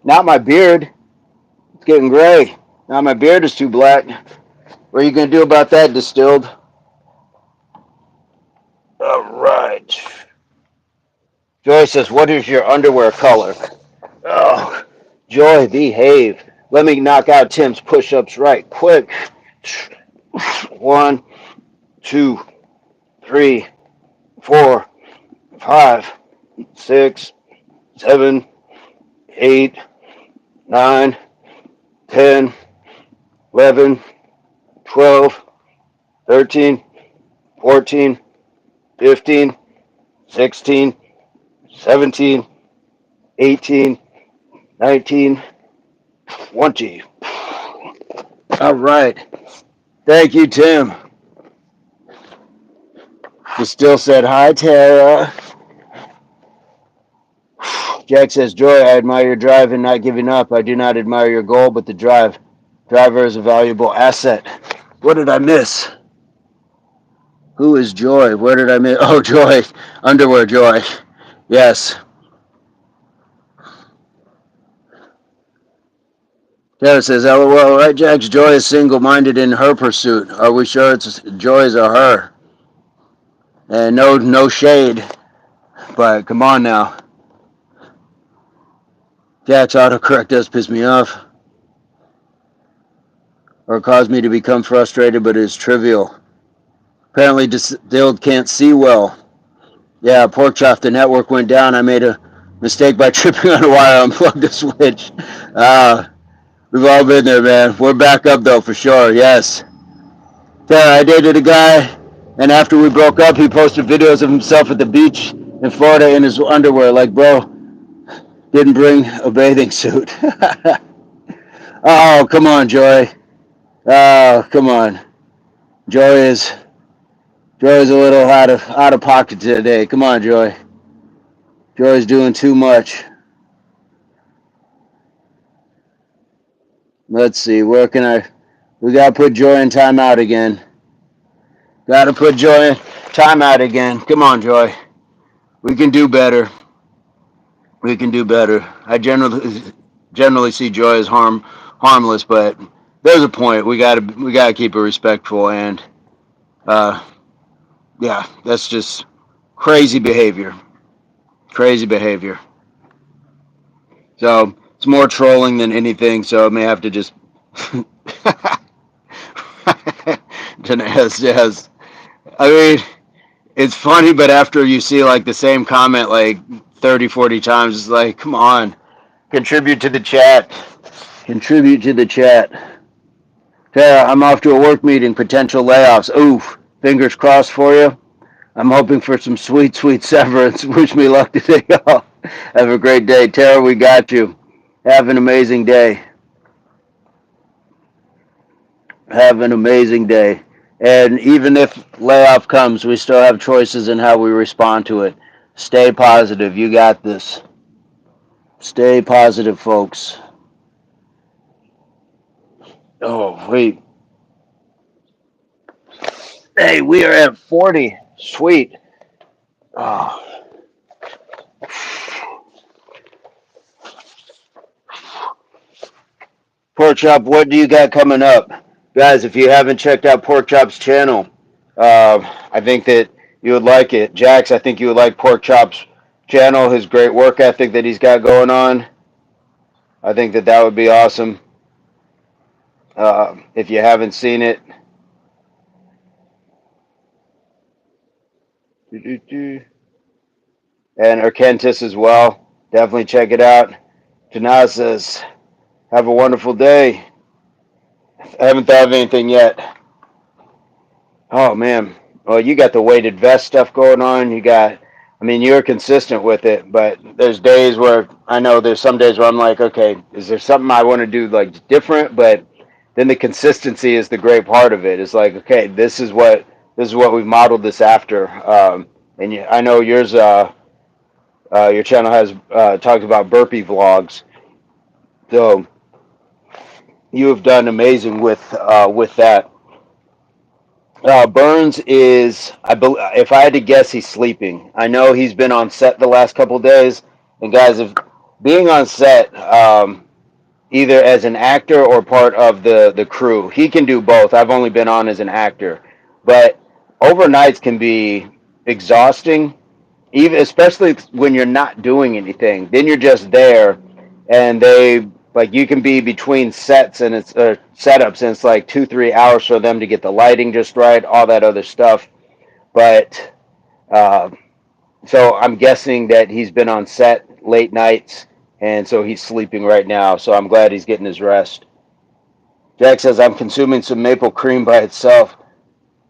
A: Not my beard. It's getting gray. Now my beard is too black. What are you going to do about that, Distilled? All right. Joy says, what is your underwear color? Oh, Joy, behave. Let me knock out Tim's push-ups right quick. 1, 2, 3, 4, 5, 6, 7, 8, 9, 10, 11, 12, 13, 14, 15, 16, 17, 18, 19, 20. All right. Thank you, Tim. You still said hi, Tara. Jack says, Joy, I admire your drive and not giving up. I do not admire your goal, but the drive. Driver is a valuable asset. What did I miss? Who is Joy? Where did I miss? Oh, Joy. Underwear Joy. Yes. Tara says, LOL, right, Jack's Joy is single-minded in her pursuit. Are we sure it's Joy's or her? And no shade, but come on now. Jack's autocorrect does piss me off. Or cause me to become frustrated, but it is trivial. Apparently distilled can't see well. Yeah, pork chop, the network went down. I made a mistake by tripping on a wire, unplugged the switch. We've all been there, man. We're back up, though, for sure, yes. Tara, I dated a guy, and after we broke up, he posted videos of himself at the beach in Florida in his underwear. Like, bro, didn't bring a bathing suit. Oh, come on, Joy. Oh, come on. Joy is a little out of pocket today. Come on, Joy. Joy's doing too much. Let's see. Where can I? We gotta put Joy in timeout again. Gotta put Joy in timeout again. Come on, Joy. We can do better. We can do better. I generally see Joy as harmless, but there's a point. We gotta keep it respectful, and yeah, that's just crazy behavior. Crazy behavior. So it's more trolling than anything. So I may have to just. Yes. I mean, it's funny, but after you see like the same comment like 30, 40 times, it's like, come on, contribute to the chat. Contribute to the chat. Tara, I'm off to a work meeting, potential layoffs. Oof, fingers crossed for you. I'm hoping for some sweet, sweet severance. Wish me luck today, y'all. Have a great day. Tara, we got you. Have an amazing day. Have an amazing day. And even if layoff comes, we still have choices in how we respond to it. Stay positive. You got this. Stay positive, folks. Oh, wait. Hey, we are at 40. Sweet. Oh. Pork Chop, what do you got coming up? Guys, if you haven't checked out Pork Chop's channel, I think that you would like it. Jax, I think you would like Pork Chop's channel, his great work ethic that he's got going on. I think that would be awesome. If you haven't seen it, and Arkentis as well, definitely check it out. Janaz says, have a wonderful day. I haven't thought of anything yet. Oh, man. Well, you got the weighted vest stuff going on. I mean, you're consistent with it, but there's days where I know there's some days where I'm like, okay, is there something I want to do like different? But then the consistency is the great part of it. It's like, okay, this is what we've modeled this after. And I know your channel has talked about burpee vlogs, so you have done amazing with that. Burns if I had to guess, he's sleeping. I know he's been on set the last couple of days, and guys, if being on set, either as an actor or part of the crew, he can do both. I've only been on as an actor, but overnights can be exhausting, even especially when you're not doing anything. Then you're just there, and you can be between sets and it's setups, and it's like 2-3 hours for them to get the lighting just right, all that other stuff. But uh, so I'm guessing that he's been on set late nights, and so he's sleeping right now. So I'm glad he's getting his rest. Jack says I'm consuming some maple cream by itself,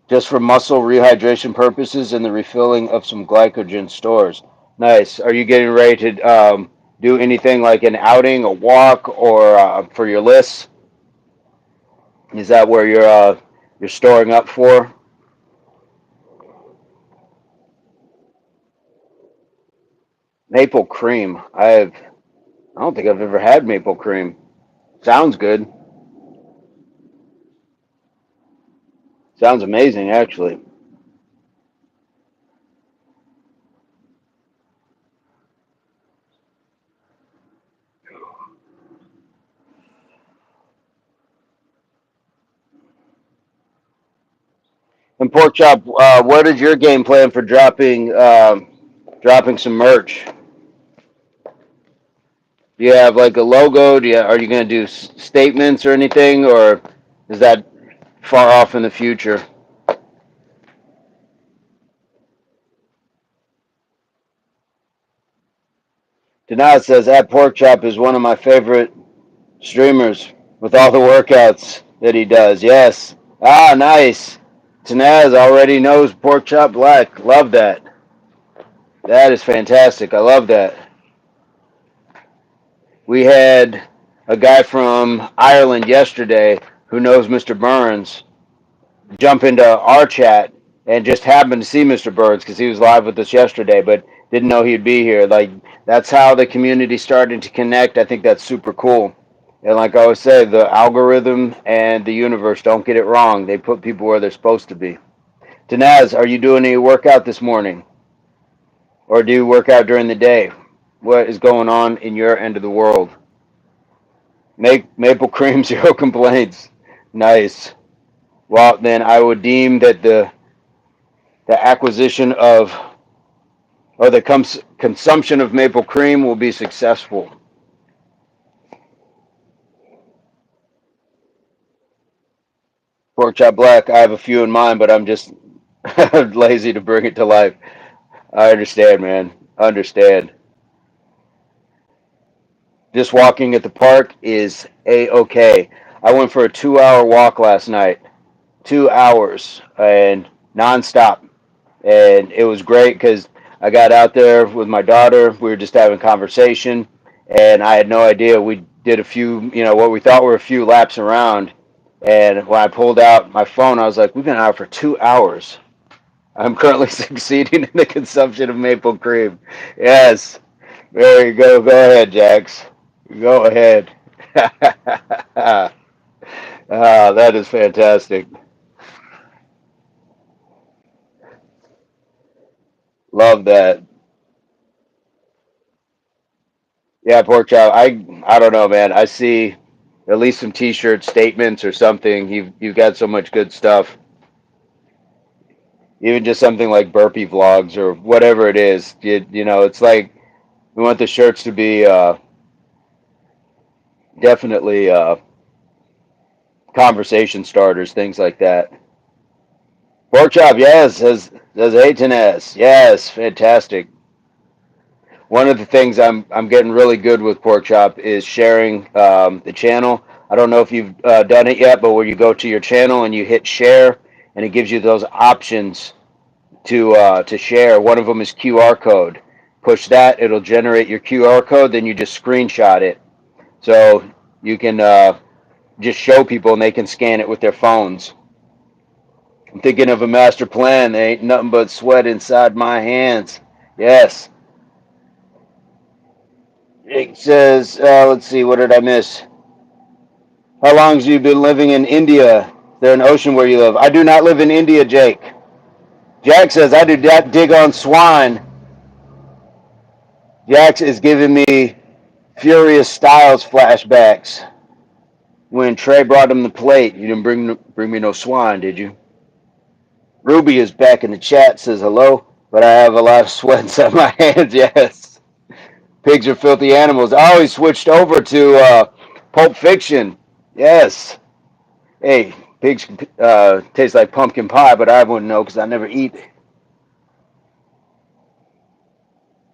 A: just for muscle rehydration purposes and the refilling of some glycogen stores. Nice. Are you getting ready to do anything like an outing, a walk, or for your lists? Is that where you're storing up for? Maple cream. I don't think I've ever had maple cream. Sounds good. Sounds amazing, actually. And pork chop, what is your game plan for dropping some merch? Do you have like a logo? Are you going to do statements or anything, or is that far off in the future? Denaz says that pork chop is one of my favorite streamers with all the workouts that he does. Yes. Ah, nice. Tanaz already knows pork chop black. Love that. That is fantastic. I love that. We had a guy from Ireland yesterday who knows Mr. Burns jump into our chat and just happened to see Mr. Burns because he was live with us yesterday, but didn't know he'd be here. Like, that's how the community started to connect. I think that's super cool. And like I always say, the algorithm and the universe don't get it wrong. They put people where they're supposed to be. Tanaz, are you doing any workout this morning? Or do you work out during the day? What is going on in your end of the world? Make maple cream, zero complaints. Nice. Well, then I would deem that the acquisition of or the consumption of maple cream will be successful. Pork chop black, I have a few in mind, but I'm just lazy to bring it to life. I understand, man. I understand. Just walking at the park is a-okay. I went for a 2 hour walk last night. 2 hours and nonstop. And it was great because I got out there with my daughter. We were just having conversation, and I had no idea. We did a few, what we thought were a few laps around. And when I pulled out my phone, I was like, "We've been out for 2 hours." I'm currently succeeding in the consumption of maple cream. Yes, there you go. Go ahead, Jax. Go ahead. That is fantastic. Love that. Yeah, pork chop. I don't know, man. I see at least some T-shirt statements or something. You've got so much good stuff. Even just something like burpee vlogs or whatever it is. It's like we want the shirts to be definitely conversation starters, things like that. Pork chop, yes, says H&S. Yes, fantastic. One of the things I'm getting really good with pork chop is sharing the channel. I don't know if you've done it yet, but where you go to your channel and you hit share, and it gives you those options to share. One of them is QR code. Push that; it'll generate your QR code. Then you just screenshot it, so you can just show people, and they can scan it with their phones. I'm thinking of a master plan. There ain't nothing but sweat inside my hands. Yes. It says, let's see, what did I miss? How long have you been living in India? Is there an ocean where you live? I do not live in India, Jake. Jack says, I do not dig on swine. Jax is giving me Furious Styles flashbacks. When Trey brought him the plate, you didn't bring me no swine, did you? Ruby is back in the chat, says hello, but I have a lot of sweat inside my hands, yes. Pigs are filthy animals. Oh, he switched over to Pulp Fiction. Yes. Hey, pigs taste like pumpkin pie, but I wouldn't know because I never eat.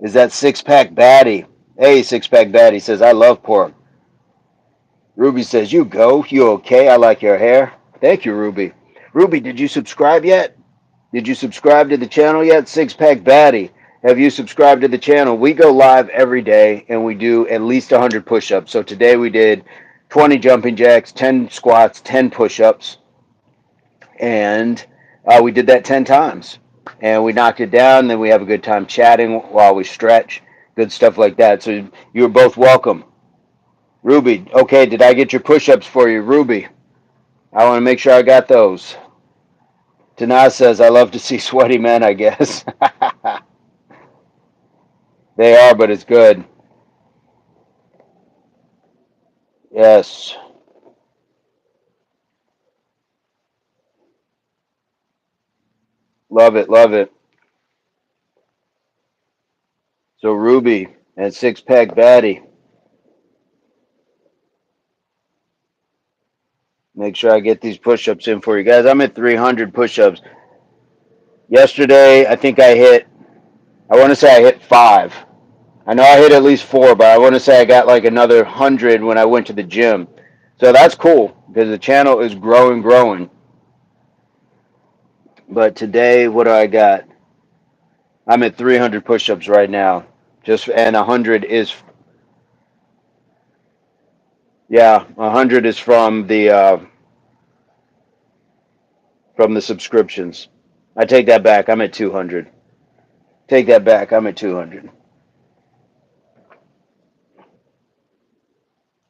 A: Is that six pack baddie? Hey, six pack baddie says I love pork. Ruby says you go. You okay? I like your hair. Thank you, Ruby. Ruby, did you subscribe yet? Did you subscribe to the channel yet? Six pack baddie. Have you subscribed to the channel? We go live every day and we do at least 100 push-ups. So today we did 20 jumping jacks, 10 squats, 10 push-ups, and we did that 10 times. And we knocked it down. Then we have a good time chatting while we stretch, good stuff like that. So you were both welcome. Ruby, okay, did I get your push-ups for you, Ruby? I want to make sure I got those. Tanaz says, I love to see sweaty men, I guess. They are, but it's good. Yes. Love it, love it. So Ruby and Six Pack Batty. Make sure I get these push-ups in for you guys. I'm at 300 push-ups. Yesterday, I want to say I hit 5. I know I hit at least 4, but I want to say I got like another 100 when I went to the gym. So that's cool because the channel is growing, growing. But today, what do I got? I'm at 300 push-ups right now. And 100 is, yeah, 100 is from the subscriptions. I take that back. I'm at 200. Take that back. I'm at 200.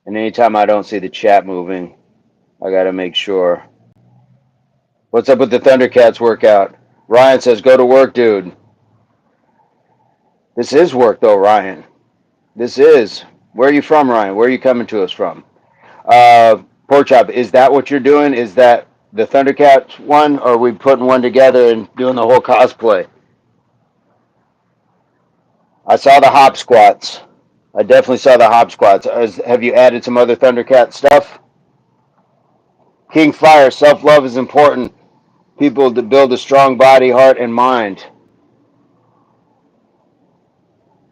A: And anytime I don't see the chat moving, I got to make sure. What's up with the Thundercats workout? Ryan says, go to work, dude. This is work, though, Ryan. This is. Where are you from, Ryan? Where are you coming to us from? Pork Chop, is that what you're doing? Is that the Thundercats one? Or are we putting one together and doing the whole cosplay? I saw the hop squats. I definitely saw the hop squats. Have you added some other Thundercat stuff? King Fire, self-love is important. People to build a strong body, heart, and mind.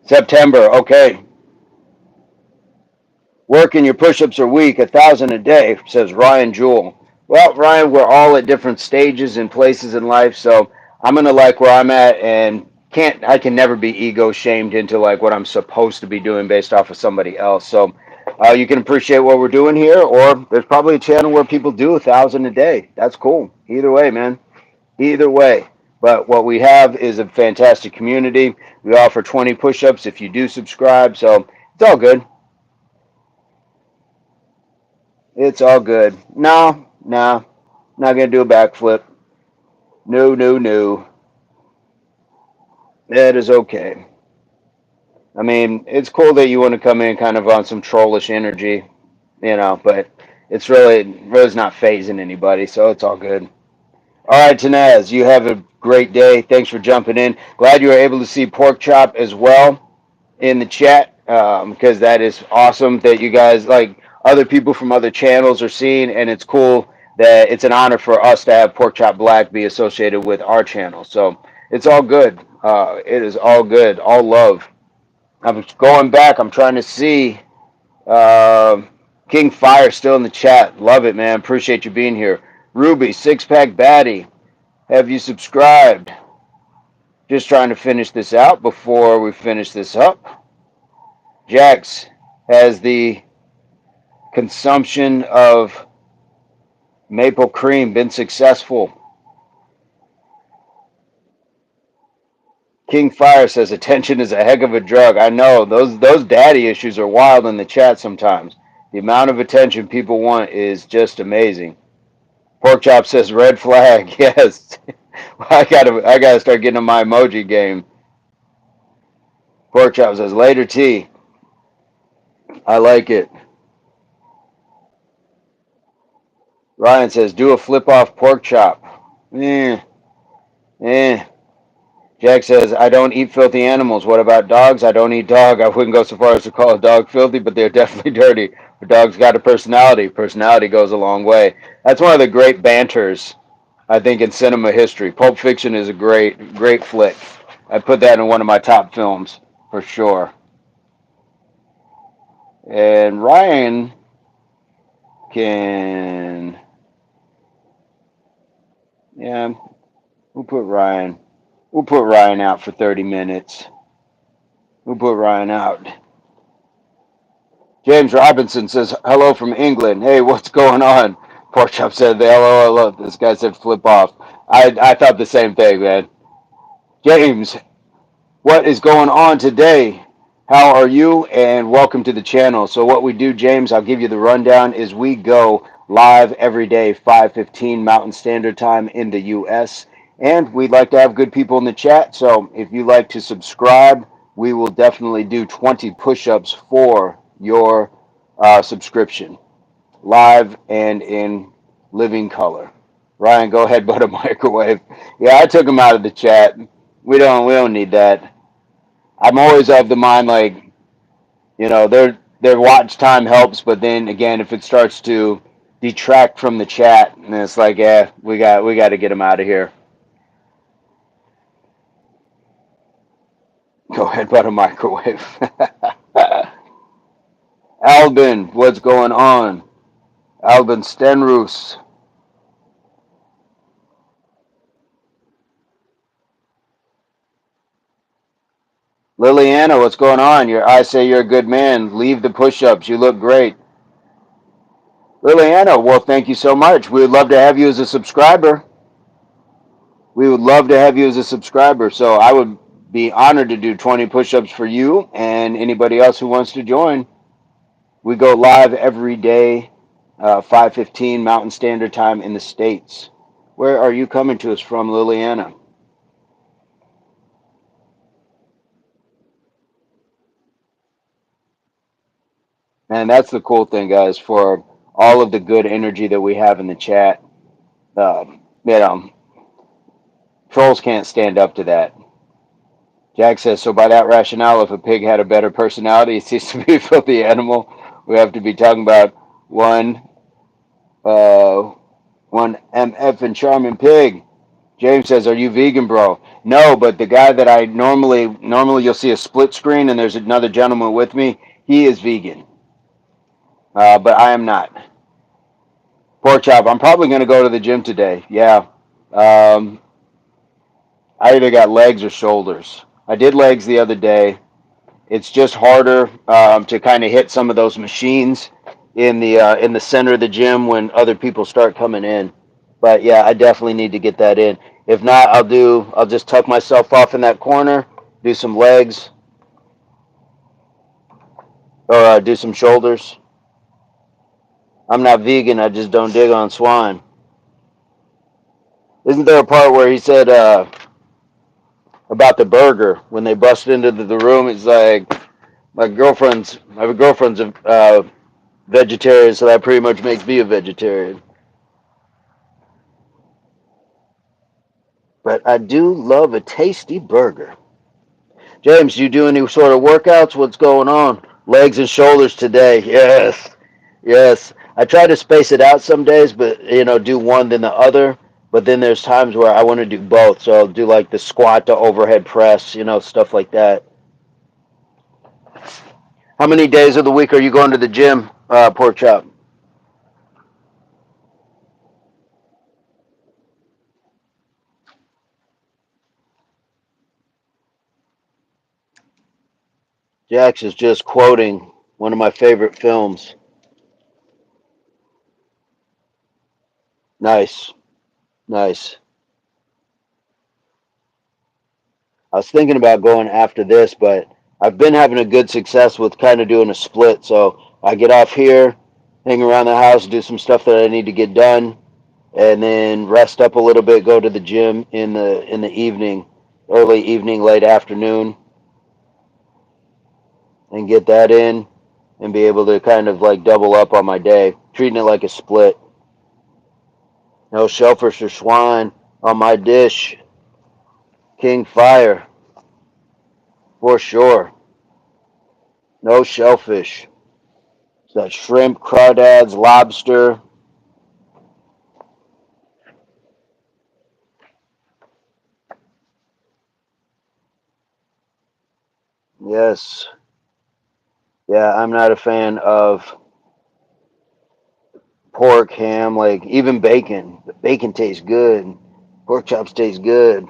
A: September, okay. Working your push-ups are weak, 1,000 a day, says Ryan Jewell. Well, Ryan, we're all at different stages and places in life, so I'm gonna like where I'm at, and I can never be ego shamed into like what I'm supposed to be doing based off of somebody else. So you can appreciate what we're doing here, or there's probably a channel where people do 1,000 a day. That's cool. Either way, man. Either way. But what we have is a fantastic community. We offer 20 push-ups if you do subscribe, so it's all good. It's all good. No, no, not gonna do a backflip. No, no, no. That is okay. I mean, it's cool that you want to come in kind of on some trollish energy, but it's really not phasing anybody, so it's all good. All right, Tanaz, you have a great day. Thanks for jumping in. Glad you were able to see Pork Chop as well in the chat, because that is awesome that you guys, like, other people from other channels are seeing, and it's cool that it's an honor for us to have Pork Chop Black be associated with our channel. So it's all good. It is all good. All love. I'm going back. I'm trying to see uh, King Fire still in the chat. Love it, man. Appreciate you being here. Ruby, Six Pack Batty, have you subscribed? Just trying to finish this out before we finish this up. Jax, has the consumption of maple cream been successful? King Fire says attention is a heck of a drug. I know those daddy issues are wild in the chat sometimes. The amount of attention people want is just amazing. Pork Chop says red flag. Yes, I gotta start getting on my emoji game. Pork Chop says later tea. I like it. Ryan says do a flip off pork chop. Eh, eh. Jack says, I don't eat filthy animals. What about dogs? I don't eat dog. I wouldn't go so far as to call a dog filthy, but they're definitely dirty. A dog's got a personality. Personality goes a long way. That's one of the great banters, I think, in cinema history. Pulp Fiction is a great, great flick. I put that in one of my top films, for sure. And Ryan can... Yeah, we'll put Ryan. We'll put Ryan out for 30 minutes. We'll put Ryan out. James Robinson says, hello from England. Hey, what's going on? Pork Chop said, hello. This guy said, flip off. I thought the same thing, man. James, what is going on today? How are you? And welcome to the channel. So what we do, James, I'll give you the rundown, is we go live every day, 5:15 Mountain Standard Time in the U.S. And we'd like to have good people in the chat. So if you like to subscribe, we will definitely do 20 push-ups for your subscription, live and in living color. Ryan, go ahead, but a microwave. Yeah, I took him out of the chat. We don't need that. I'm always of the mind like, their watch time helps, but then again, if it starts to detract from the chat, and it's like, yeah, we got to get them out of here. Go ahead, but a microwave. Albin, what's going on? Albin Stenroos. Liliana, what's going on? I say you're a good man. Leave the push-ups. You look great. Liliana, well, thank you so much. We would love to have you as a subscriber. We would love to have you as a subscriber. So I would be honored to do 20 push-ups for you and anybody else who wants to join. We go live every day, 5:15 Mountain Standard Time in the States. Where are you coming to us from, Liliana? And that's the cool thing, guys, for all of the good energy that we have in the chat. You know, trolls can't stand up to that. Jack says, so by that rationale, if a pig had a better personality, it ceased to be a filthy animal. We have to be talking about one, uh, one MF and charming pig. James says, are you vegan, bro? No, but the guy that I normally you'll see a split screen and there's another gentleman with me. He is vegan, but I am not. Pork chop. I'm probably going to go to the gym today. Yeah. Um, I either got legs or shoulders. I did legs the other day. It's just harder to kind of hit some of those machines in the center of the gym when other people start coming in. But yeah, I definitely need to get that in. If not, I'll just tuck myself off in that corner, do some legs, or do some shoulders. I'm not vegan. I just don't dig on swine. Isn't there a part where he said about the burger when they busted into the room? It's like my girlfriend's a vegetarian, so that pretty much makes me a vegetarian. But I do love a tasty burger. James, you do any sort of workouts? What's going on? Legs and shoulders today. Yes. Yes. I try to space it out some days, but do one then the other. But then there's times where I want to do both. So I'll do like the squat to overhead press, stuff like that. How many days of the week are you going to the gym, Pork Chop? Jax is just quoting one of my favorite films. Nice. Nice. I was thinking about going after this, but I've been having a good success with kind of doing a split. So I get off here, hang around the house, do some stuff that I need to get done, and then rest up a little bit, go to the gym in the evening, early evening, late afternoon, and get that in and be able to kind of like double up on my day, treating it like a split. No shellfish or swine on my dish. King Fire, for sure. No shellfish. So that shrimp, crawdads, lobster. Yes. Yeah, I'm not a fan of pork, ham, like even bacon. Bacon tastes good. Pork chops taste good.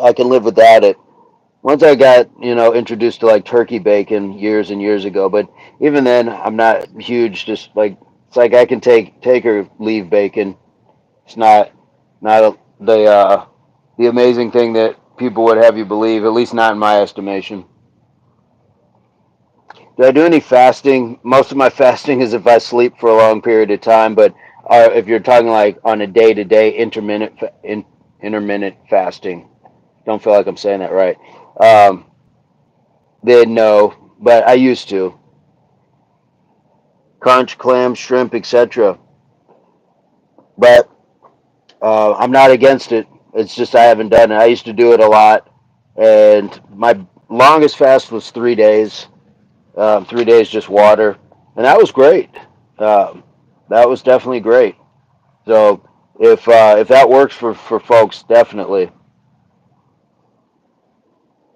A: I can live without it. Once I got, introduced to like turkey bacon years and years ago, but even then, I'm not huge. Just like it's like I can take or leave bacon. It's not the amazing thing that people would have you believe. At least not in my estimation. Do I do any fasting? Most of my fasting is if I sleep for a long period of time. But if you're talking like on a day-to-day intermittent fasting, don't feel like I'm saying that right. Um, then no, but I used to conch, clam, shrimp, etc. But I'm not against it. It's just I haven't done it. I used to do it a lot, and my longest fast was 3 days. 3 days just water, and that was great. Um, that was definitely great. So if that works for folks, definitely.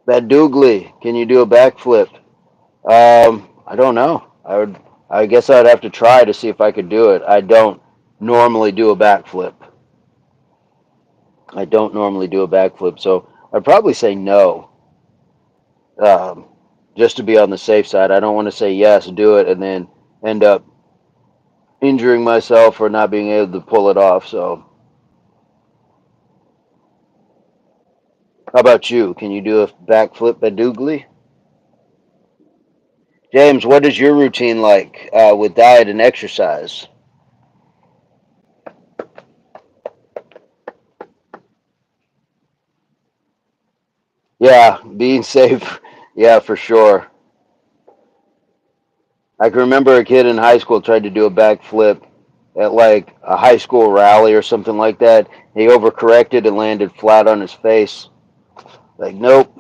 A: That doogly, can you do a backflip? I don't know. I guess I'd have to try to see if I could do it. I don't normally do a backflip. I don't normally do a backflip, so I'd probably say no, um, just to be on the safe side. I don't want to say yes, do it, and then end up injuring myself or not being able to pull it off. So, how about you? Can you do a backflip badoogly? James, what is your routine like with diet and exercise? Yeah, being safe. Yeah, for sure. I can remember a kid in high school tried to do a backflip at like a high school rally or something like that. He overcorrected and landed flat on his face. Like, nope.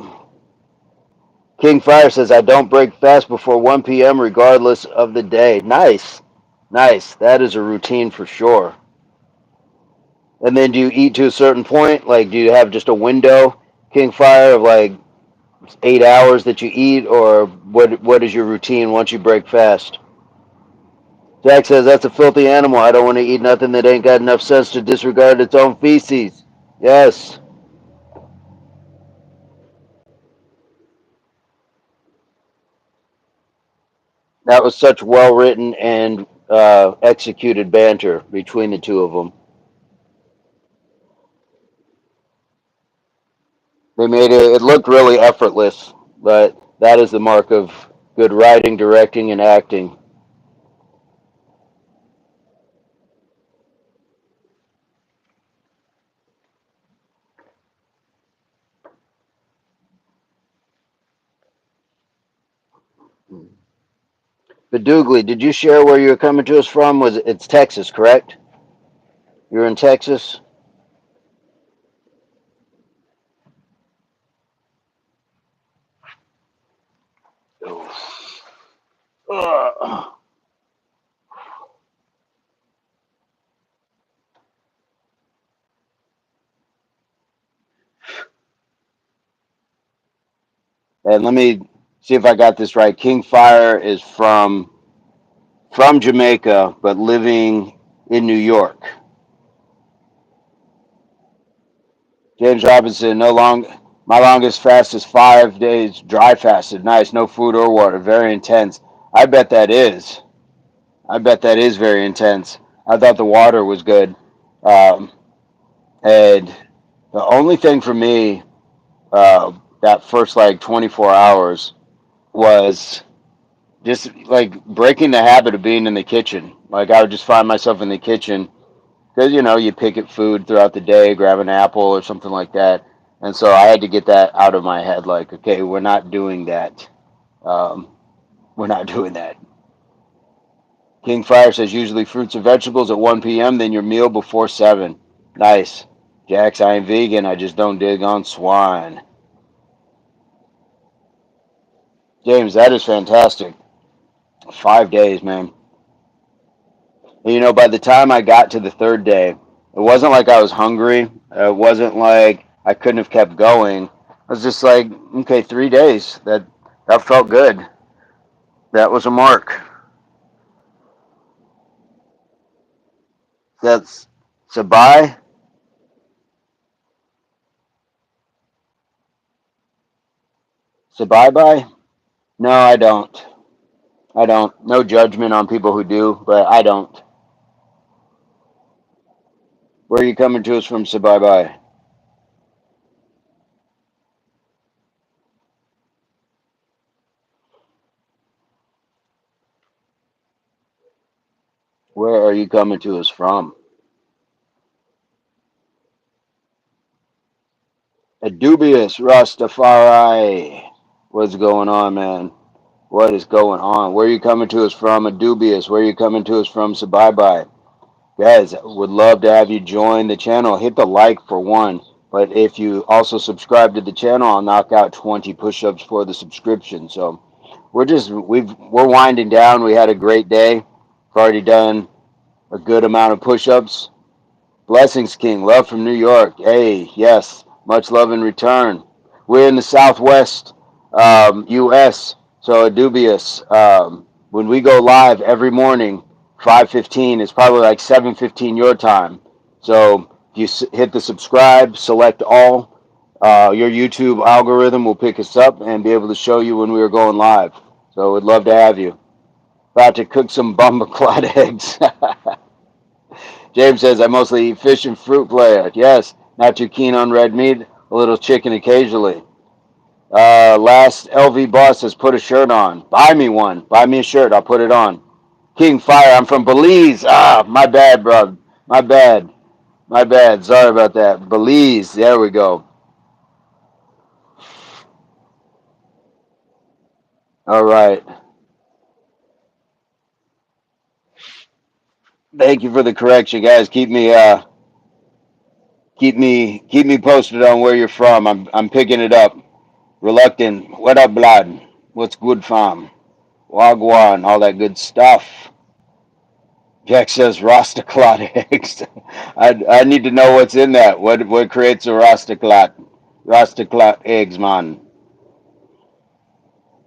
A: King Fire says, I don't break fast before 1 p.m. regardless of the day. Nice. Nice. That is a routine for sure. And then do you eat to a certain point? Like, do you have just a window, King Fire, of like 8 hours that you eat, or what is your routine once you break fast? Jack says that's a filthy animal. I don't want to eat nothing that ain't got enough sense to disregard its own feces. Yes, that was such well written and executed banter between the two of them. They made it. It looked really effortless, but that is the mark of good writing, directing, and acting. But Dougly, did you share where you're coming to us from? Was it's Texas, correct? You're in Texas. Ugh. And let me see if I got this right. King Fire is from Jamaica, but living in New York. James Robinson, no long. My longest fast is 5 days dry fasted. Nice, no food or water. Very intense. I bet that is. I bet that is very intense. I thought the water was good. Um, and the only thing for me that first like 24 hours was just like breaking the habit of being in the kitchen. Like I would just find myself in the kitchen because you pick at food throughout the day, grab an apple or something like that, and so I had to get that out of my head. Like, okay, we're not doing that. Um, we're not doing that. King Fire says usually fruits and vegetables at 1 p.m. Then your meal before 7. Nice. Jax, I am vegan. I just don't dig on swine. James, that is fantastic. 5 days, man. And, by the time I got to the third day, it wasn't like I was hungry. It wasn't like I couldn't have kept going. I was just like, okay, 3 days. That felt good. That was a mark. That's Sabai. So bye bye? No, I don't. I don't. No judgment on people who do, but I don't. Where are you coming to us from, so bye bye? Where are you coming to us from? A dubious Rastafari. What's going on, man? What is going on? Where are you coming to us from? A dubious. Where are you coming to us from, so bye bye? Guys, would love to have you join the channel. Hit the like for one. But if you also subscribe to the channel, I'll knock out 20 push-ups for the subscription. So we're winding down. We had a great day. We've already done a good amount of push-ups. Blessings, King. Love from New York. Hey, yes. Much love in return. We're in the Southwest U.S., so dubious. When we go live every morning, 5:15, it's probably like 7:15 your time. So if you hit the subscribe, select all, your YouTube algorithm will pick us up and be able to show you when we are going live. So we'd love to have you. About to cook some bumper clot eggs. James says, I mostly eat fish and fruit player. Yes, not too keen on red meat, a little chicken occasionally. Last LV boss says, put a shirt on. Buy me one. Buy me a shirt. I'll put it on. King Fire, I'm from Belize. Ah, my bad, bro. My bad. My bad. Sorry about that. Belize. There we go. All right. Thank you for the correction, guys. Keep me posted on where you're from. I'm picking it up. Reluctant. What up, blood? What's good, fam? Wagwan, all that good stuff. Jack says Rastaclot eggs. I need to know what's in that. What creates a Rastaclot? Rastaclot eggs, man.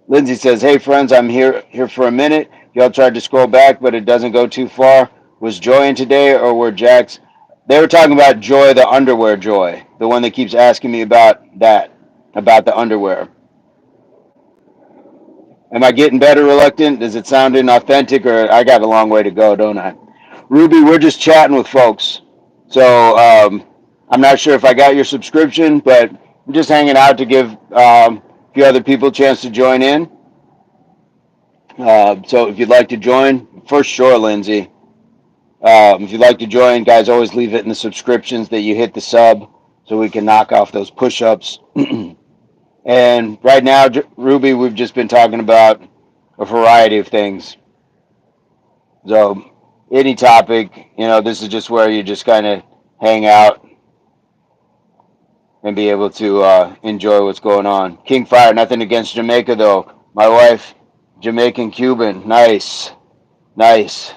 A: Lindsay says, "Hey friends, I'm here for a minute. Y'all tried to scroll back, but it doesn't go too far. Was Joy in today, or were Jack's? They were talking about Joy, the underwear Joy, the one that keeps asking me about the underwear. Am I getting better, Reluctant? Does it sound inauthentic, or I got a long way to go, don't I? Ruby, we're just chatting with folks. So I'm not sure if I got your subscription, but I'm just hanging out to give a few other people a chance to join in. So if you'd like to join, for sure, Lindsay. If you'd like to join, guys, always leave it in the subscriptions that you hit the sub so we can knock off those push ups. And right now, Ruby, we've just been talking about a variety of things. So any topic, this is just where you just kind of hang out and be able to enjoy what's going on. King Fire, nothing against Jamaica though. My wife, Jamaican Cuban, nice, nice.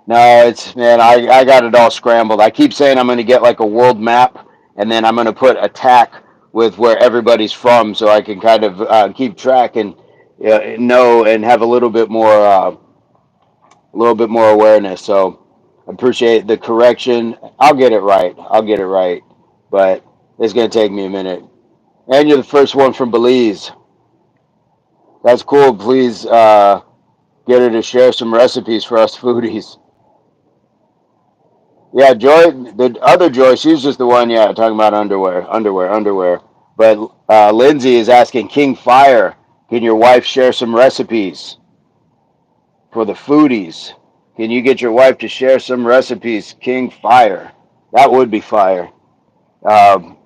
A: No, it's man, I got it all scrambled. I keep saying I'm going to get like a world map, and then I'm going to put a tack with where everybody's from, so I can kind of keep track and know and have a little bit more awareness. So I appreciate the correction. I'll get it right. I'll get it right, but it's going to take me a minute. And you're the first one from Belize. That's cool. Please get her to share some recipes for us foodies. Yeah, Joy, the other Joy, she's just the one, yeah, talking about underwear. But Lindsay is asking King Fire, can your wife share some recipes for the foodies? Can you get your wife to share some recipes, King Fire? That would be fire. Um,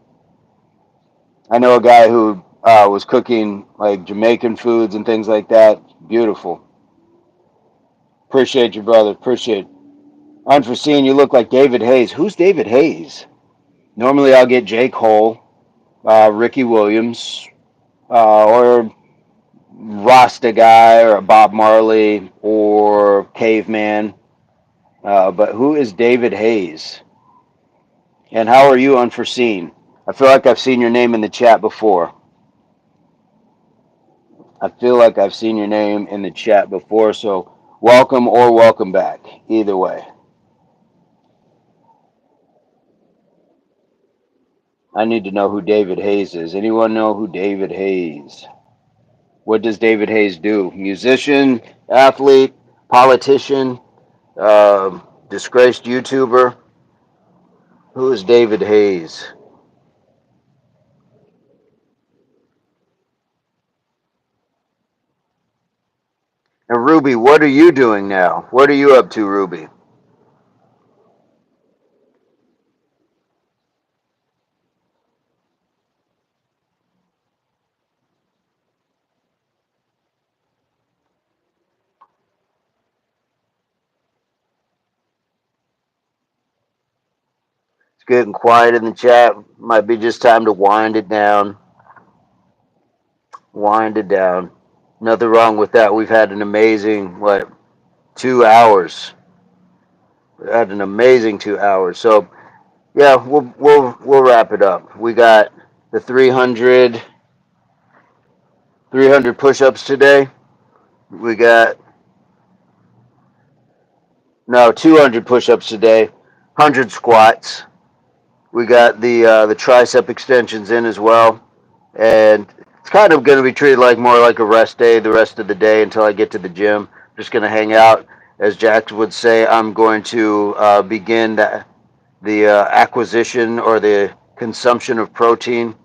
A: I know a guy who was cooking like Jamaican foods and things like that. Beautiful. Appreciate you, brother. Appreciate it. Unforeseen, you look like David Hayes. Who's David Hayes? Normally I'll get J. Cole, Ricky Williams, or Rasta guy, or Bob Marley, or Caveman. But who is David Hayes? And how are you, Unforeseen? I feel like I've seen your name in the chat before. I feel like I've seen your name in the chat before, so welcome or welcome back, either way. I need to know who David Hayes is. Anyone know who David Hayes? What does David Hayes do? Musician, athlete, politician, disgraced YouTuber. Who is David Hayes? And Ruby, what are you doing now? What are you up to, Ruby? It's getting quiet in the chat. Might be just time to wind it down. Wind it down. Nothing wrong with that. We've had an amazing, 2 hours. We had an amazing 2 hours. So yeah, we'll wrap it up. We got the 300 push-ups today. We got no 200 push-ups today. 100 squats. We got the tricep extensions in as well, and it's kind of going to be treated like more like a rest day the rest of the day until I get to the gym. Just going to hang out, as Jack would say. I'm going to begin the acquisition or the consumption of protein.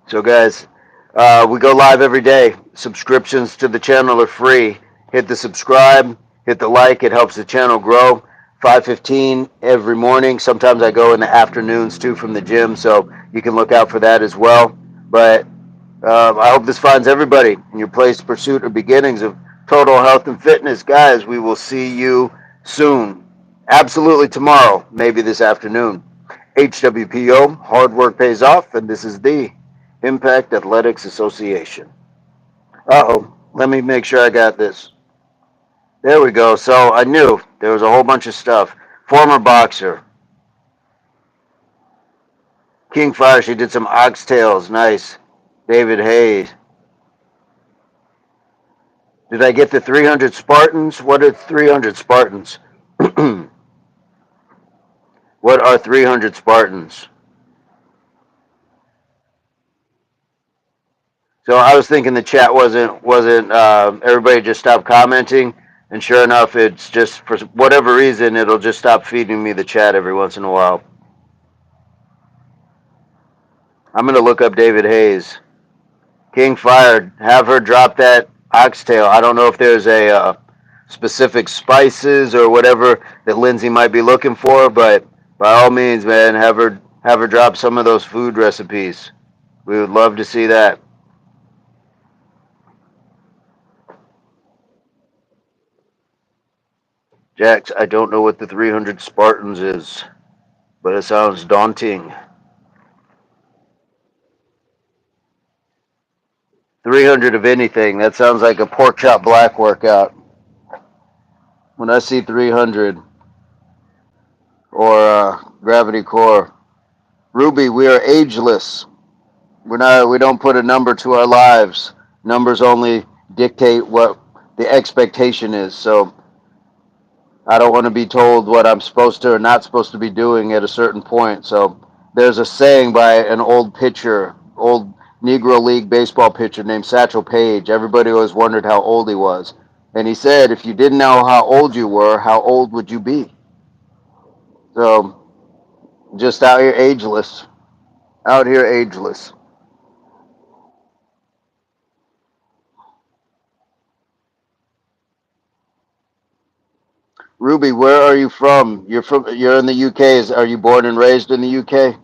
A: So, guys, we go live every day. Subscriptions to the channel are free. Hit the subscribe, hit the like. It helps the channel grow. 5:15 every morning. Sometimes I go in the afternoons too from the gym, so you can look out for that as well. But I hope this finds everybody in your place, pursuit, or beginnings of total health and fitness. Guys, we will see you soon. Absolutely tomorrow, maybe this afternoon. HWPO, hard work pays off, and this is the Impact Athletics Association. Uh-oh, let me make sure I got this. There we go. So I knew there was a whole bunch of stuff. Former boxer, King Fire, she did some oxtails. Nice. David Hayes. Did I get the 300 Spartans? What are 300 Spartans? What are 300 Spartans? So I was thinking the chat wasn't everybody just stopped commenting, and sure enough, it's just for whatever reason it'll just stop feeding me the chat every once in a while. I'm gonna look up David Hayes. King Fire, have her drop that oxtail. I don't know if there's a specific spices or whatever that Lindsay might be looking for, but by all means, man, have her drop some of those food recipes. We would love to see that. Jax, I don't know what the 300 Spartans is, but it sounds daunting. 300 of anything, that sounds like a pork chop black workout. When I see 300 or gravity core, Ruby, we are ageless. We don't put a number to our lives. Numbers only dictate what the expectation is. So I don't want to be told what I'm supposed to or not supposed to be doing at a certain point. So there's a saying by an old pitcher, old Negro League baseball pitcher named Satchel Paige. Everybody always wondered how old he was. And he said, if you didn't know how old you were, how old would you be? So just out here ageless. Out here ageless. Ruby, where are you from? You're in the UK. Are you born and raised in the UK?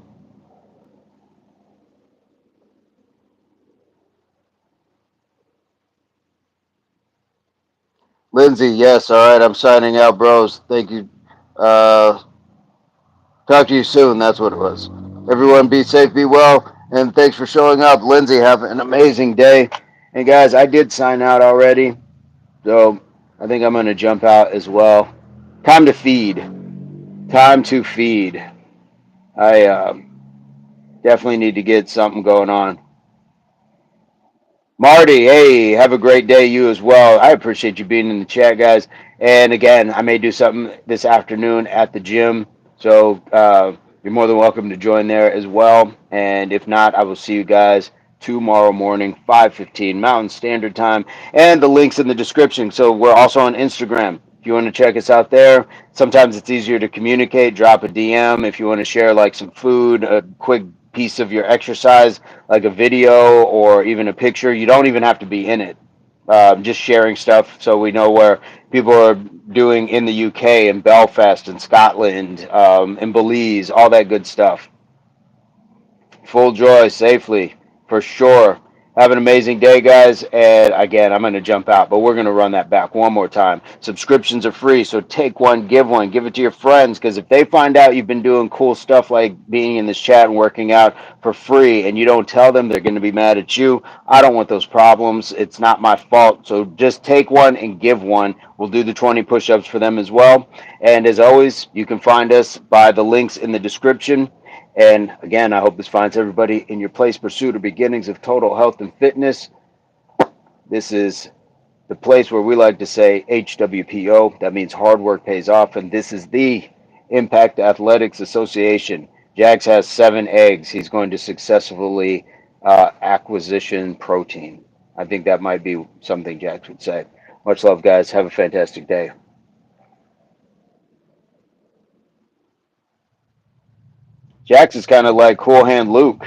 A: Lindsay, yes. All right, I'm signing out, bros. Thank you. Uh, talk to you soon. That's what it was. Everyone be safe, be well, and thanks for showing up. Lindsay, have an amazing day. And guys, I did sign out already, so I think I'm going to jump out as well. Time to feed. Time to feed. I definitely need to get something going on. Marty, hey, have a great day, you as well. I appreciate you being in the chat, guys. And again, I may do something this afternoon at the gym. So you're more than welcome to join there as well. And if not, I will see you guys tomorrow morning, 5:15 Mountain Standard Time, and the links in the description. So we're also on Instagram. If you want to check us out there, sometimes it's easier to communicate. Drop a DM if you want to share like some food, a quick piece of your exercise, like a video or even a picture. You don't even have to be in it. Just sharing stuff so we know where people are doing in the UK and Belfast and Scotland and Belize, all that good stuff. Full joy safely, for sure. Have an amazing day, guys. And again, I'm going to jump out, but we're going to run that back one more time. Subscriptions are free, so take one, give it to your friends, because if they find out you've been doing cool stuff like being in this chat and working out for free and you don't tell them, they're going to be mad at you. I don't want those problems. It's not my fault. So just take one and give one. We'll do the 20 push ups for them as well. And as always, you can find us by the links in the description. And again, I hope this finds everybody in your place, pursuit or beginnings of total health and fitness. This is the place where we like to say HWPO. That means hard work pays off. And this is the Impact Athletics Association. Jax has 7 eggs. He's going to successfully acquisition protein. I think that might be something Jax would say. Much love, guys. Have a fantastic day. Jax is kind of like Cool Hand Luke.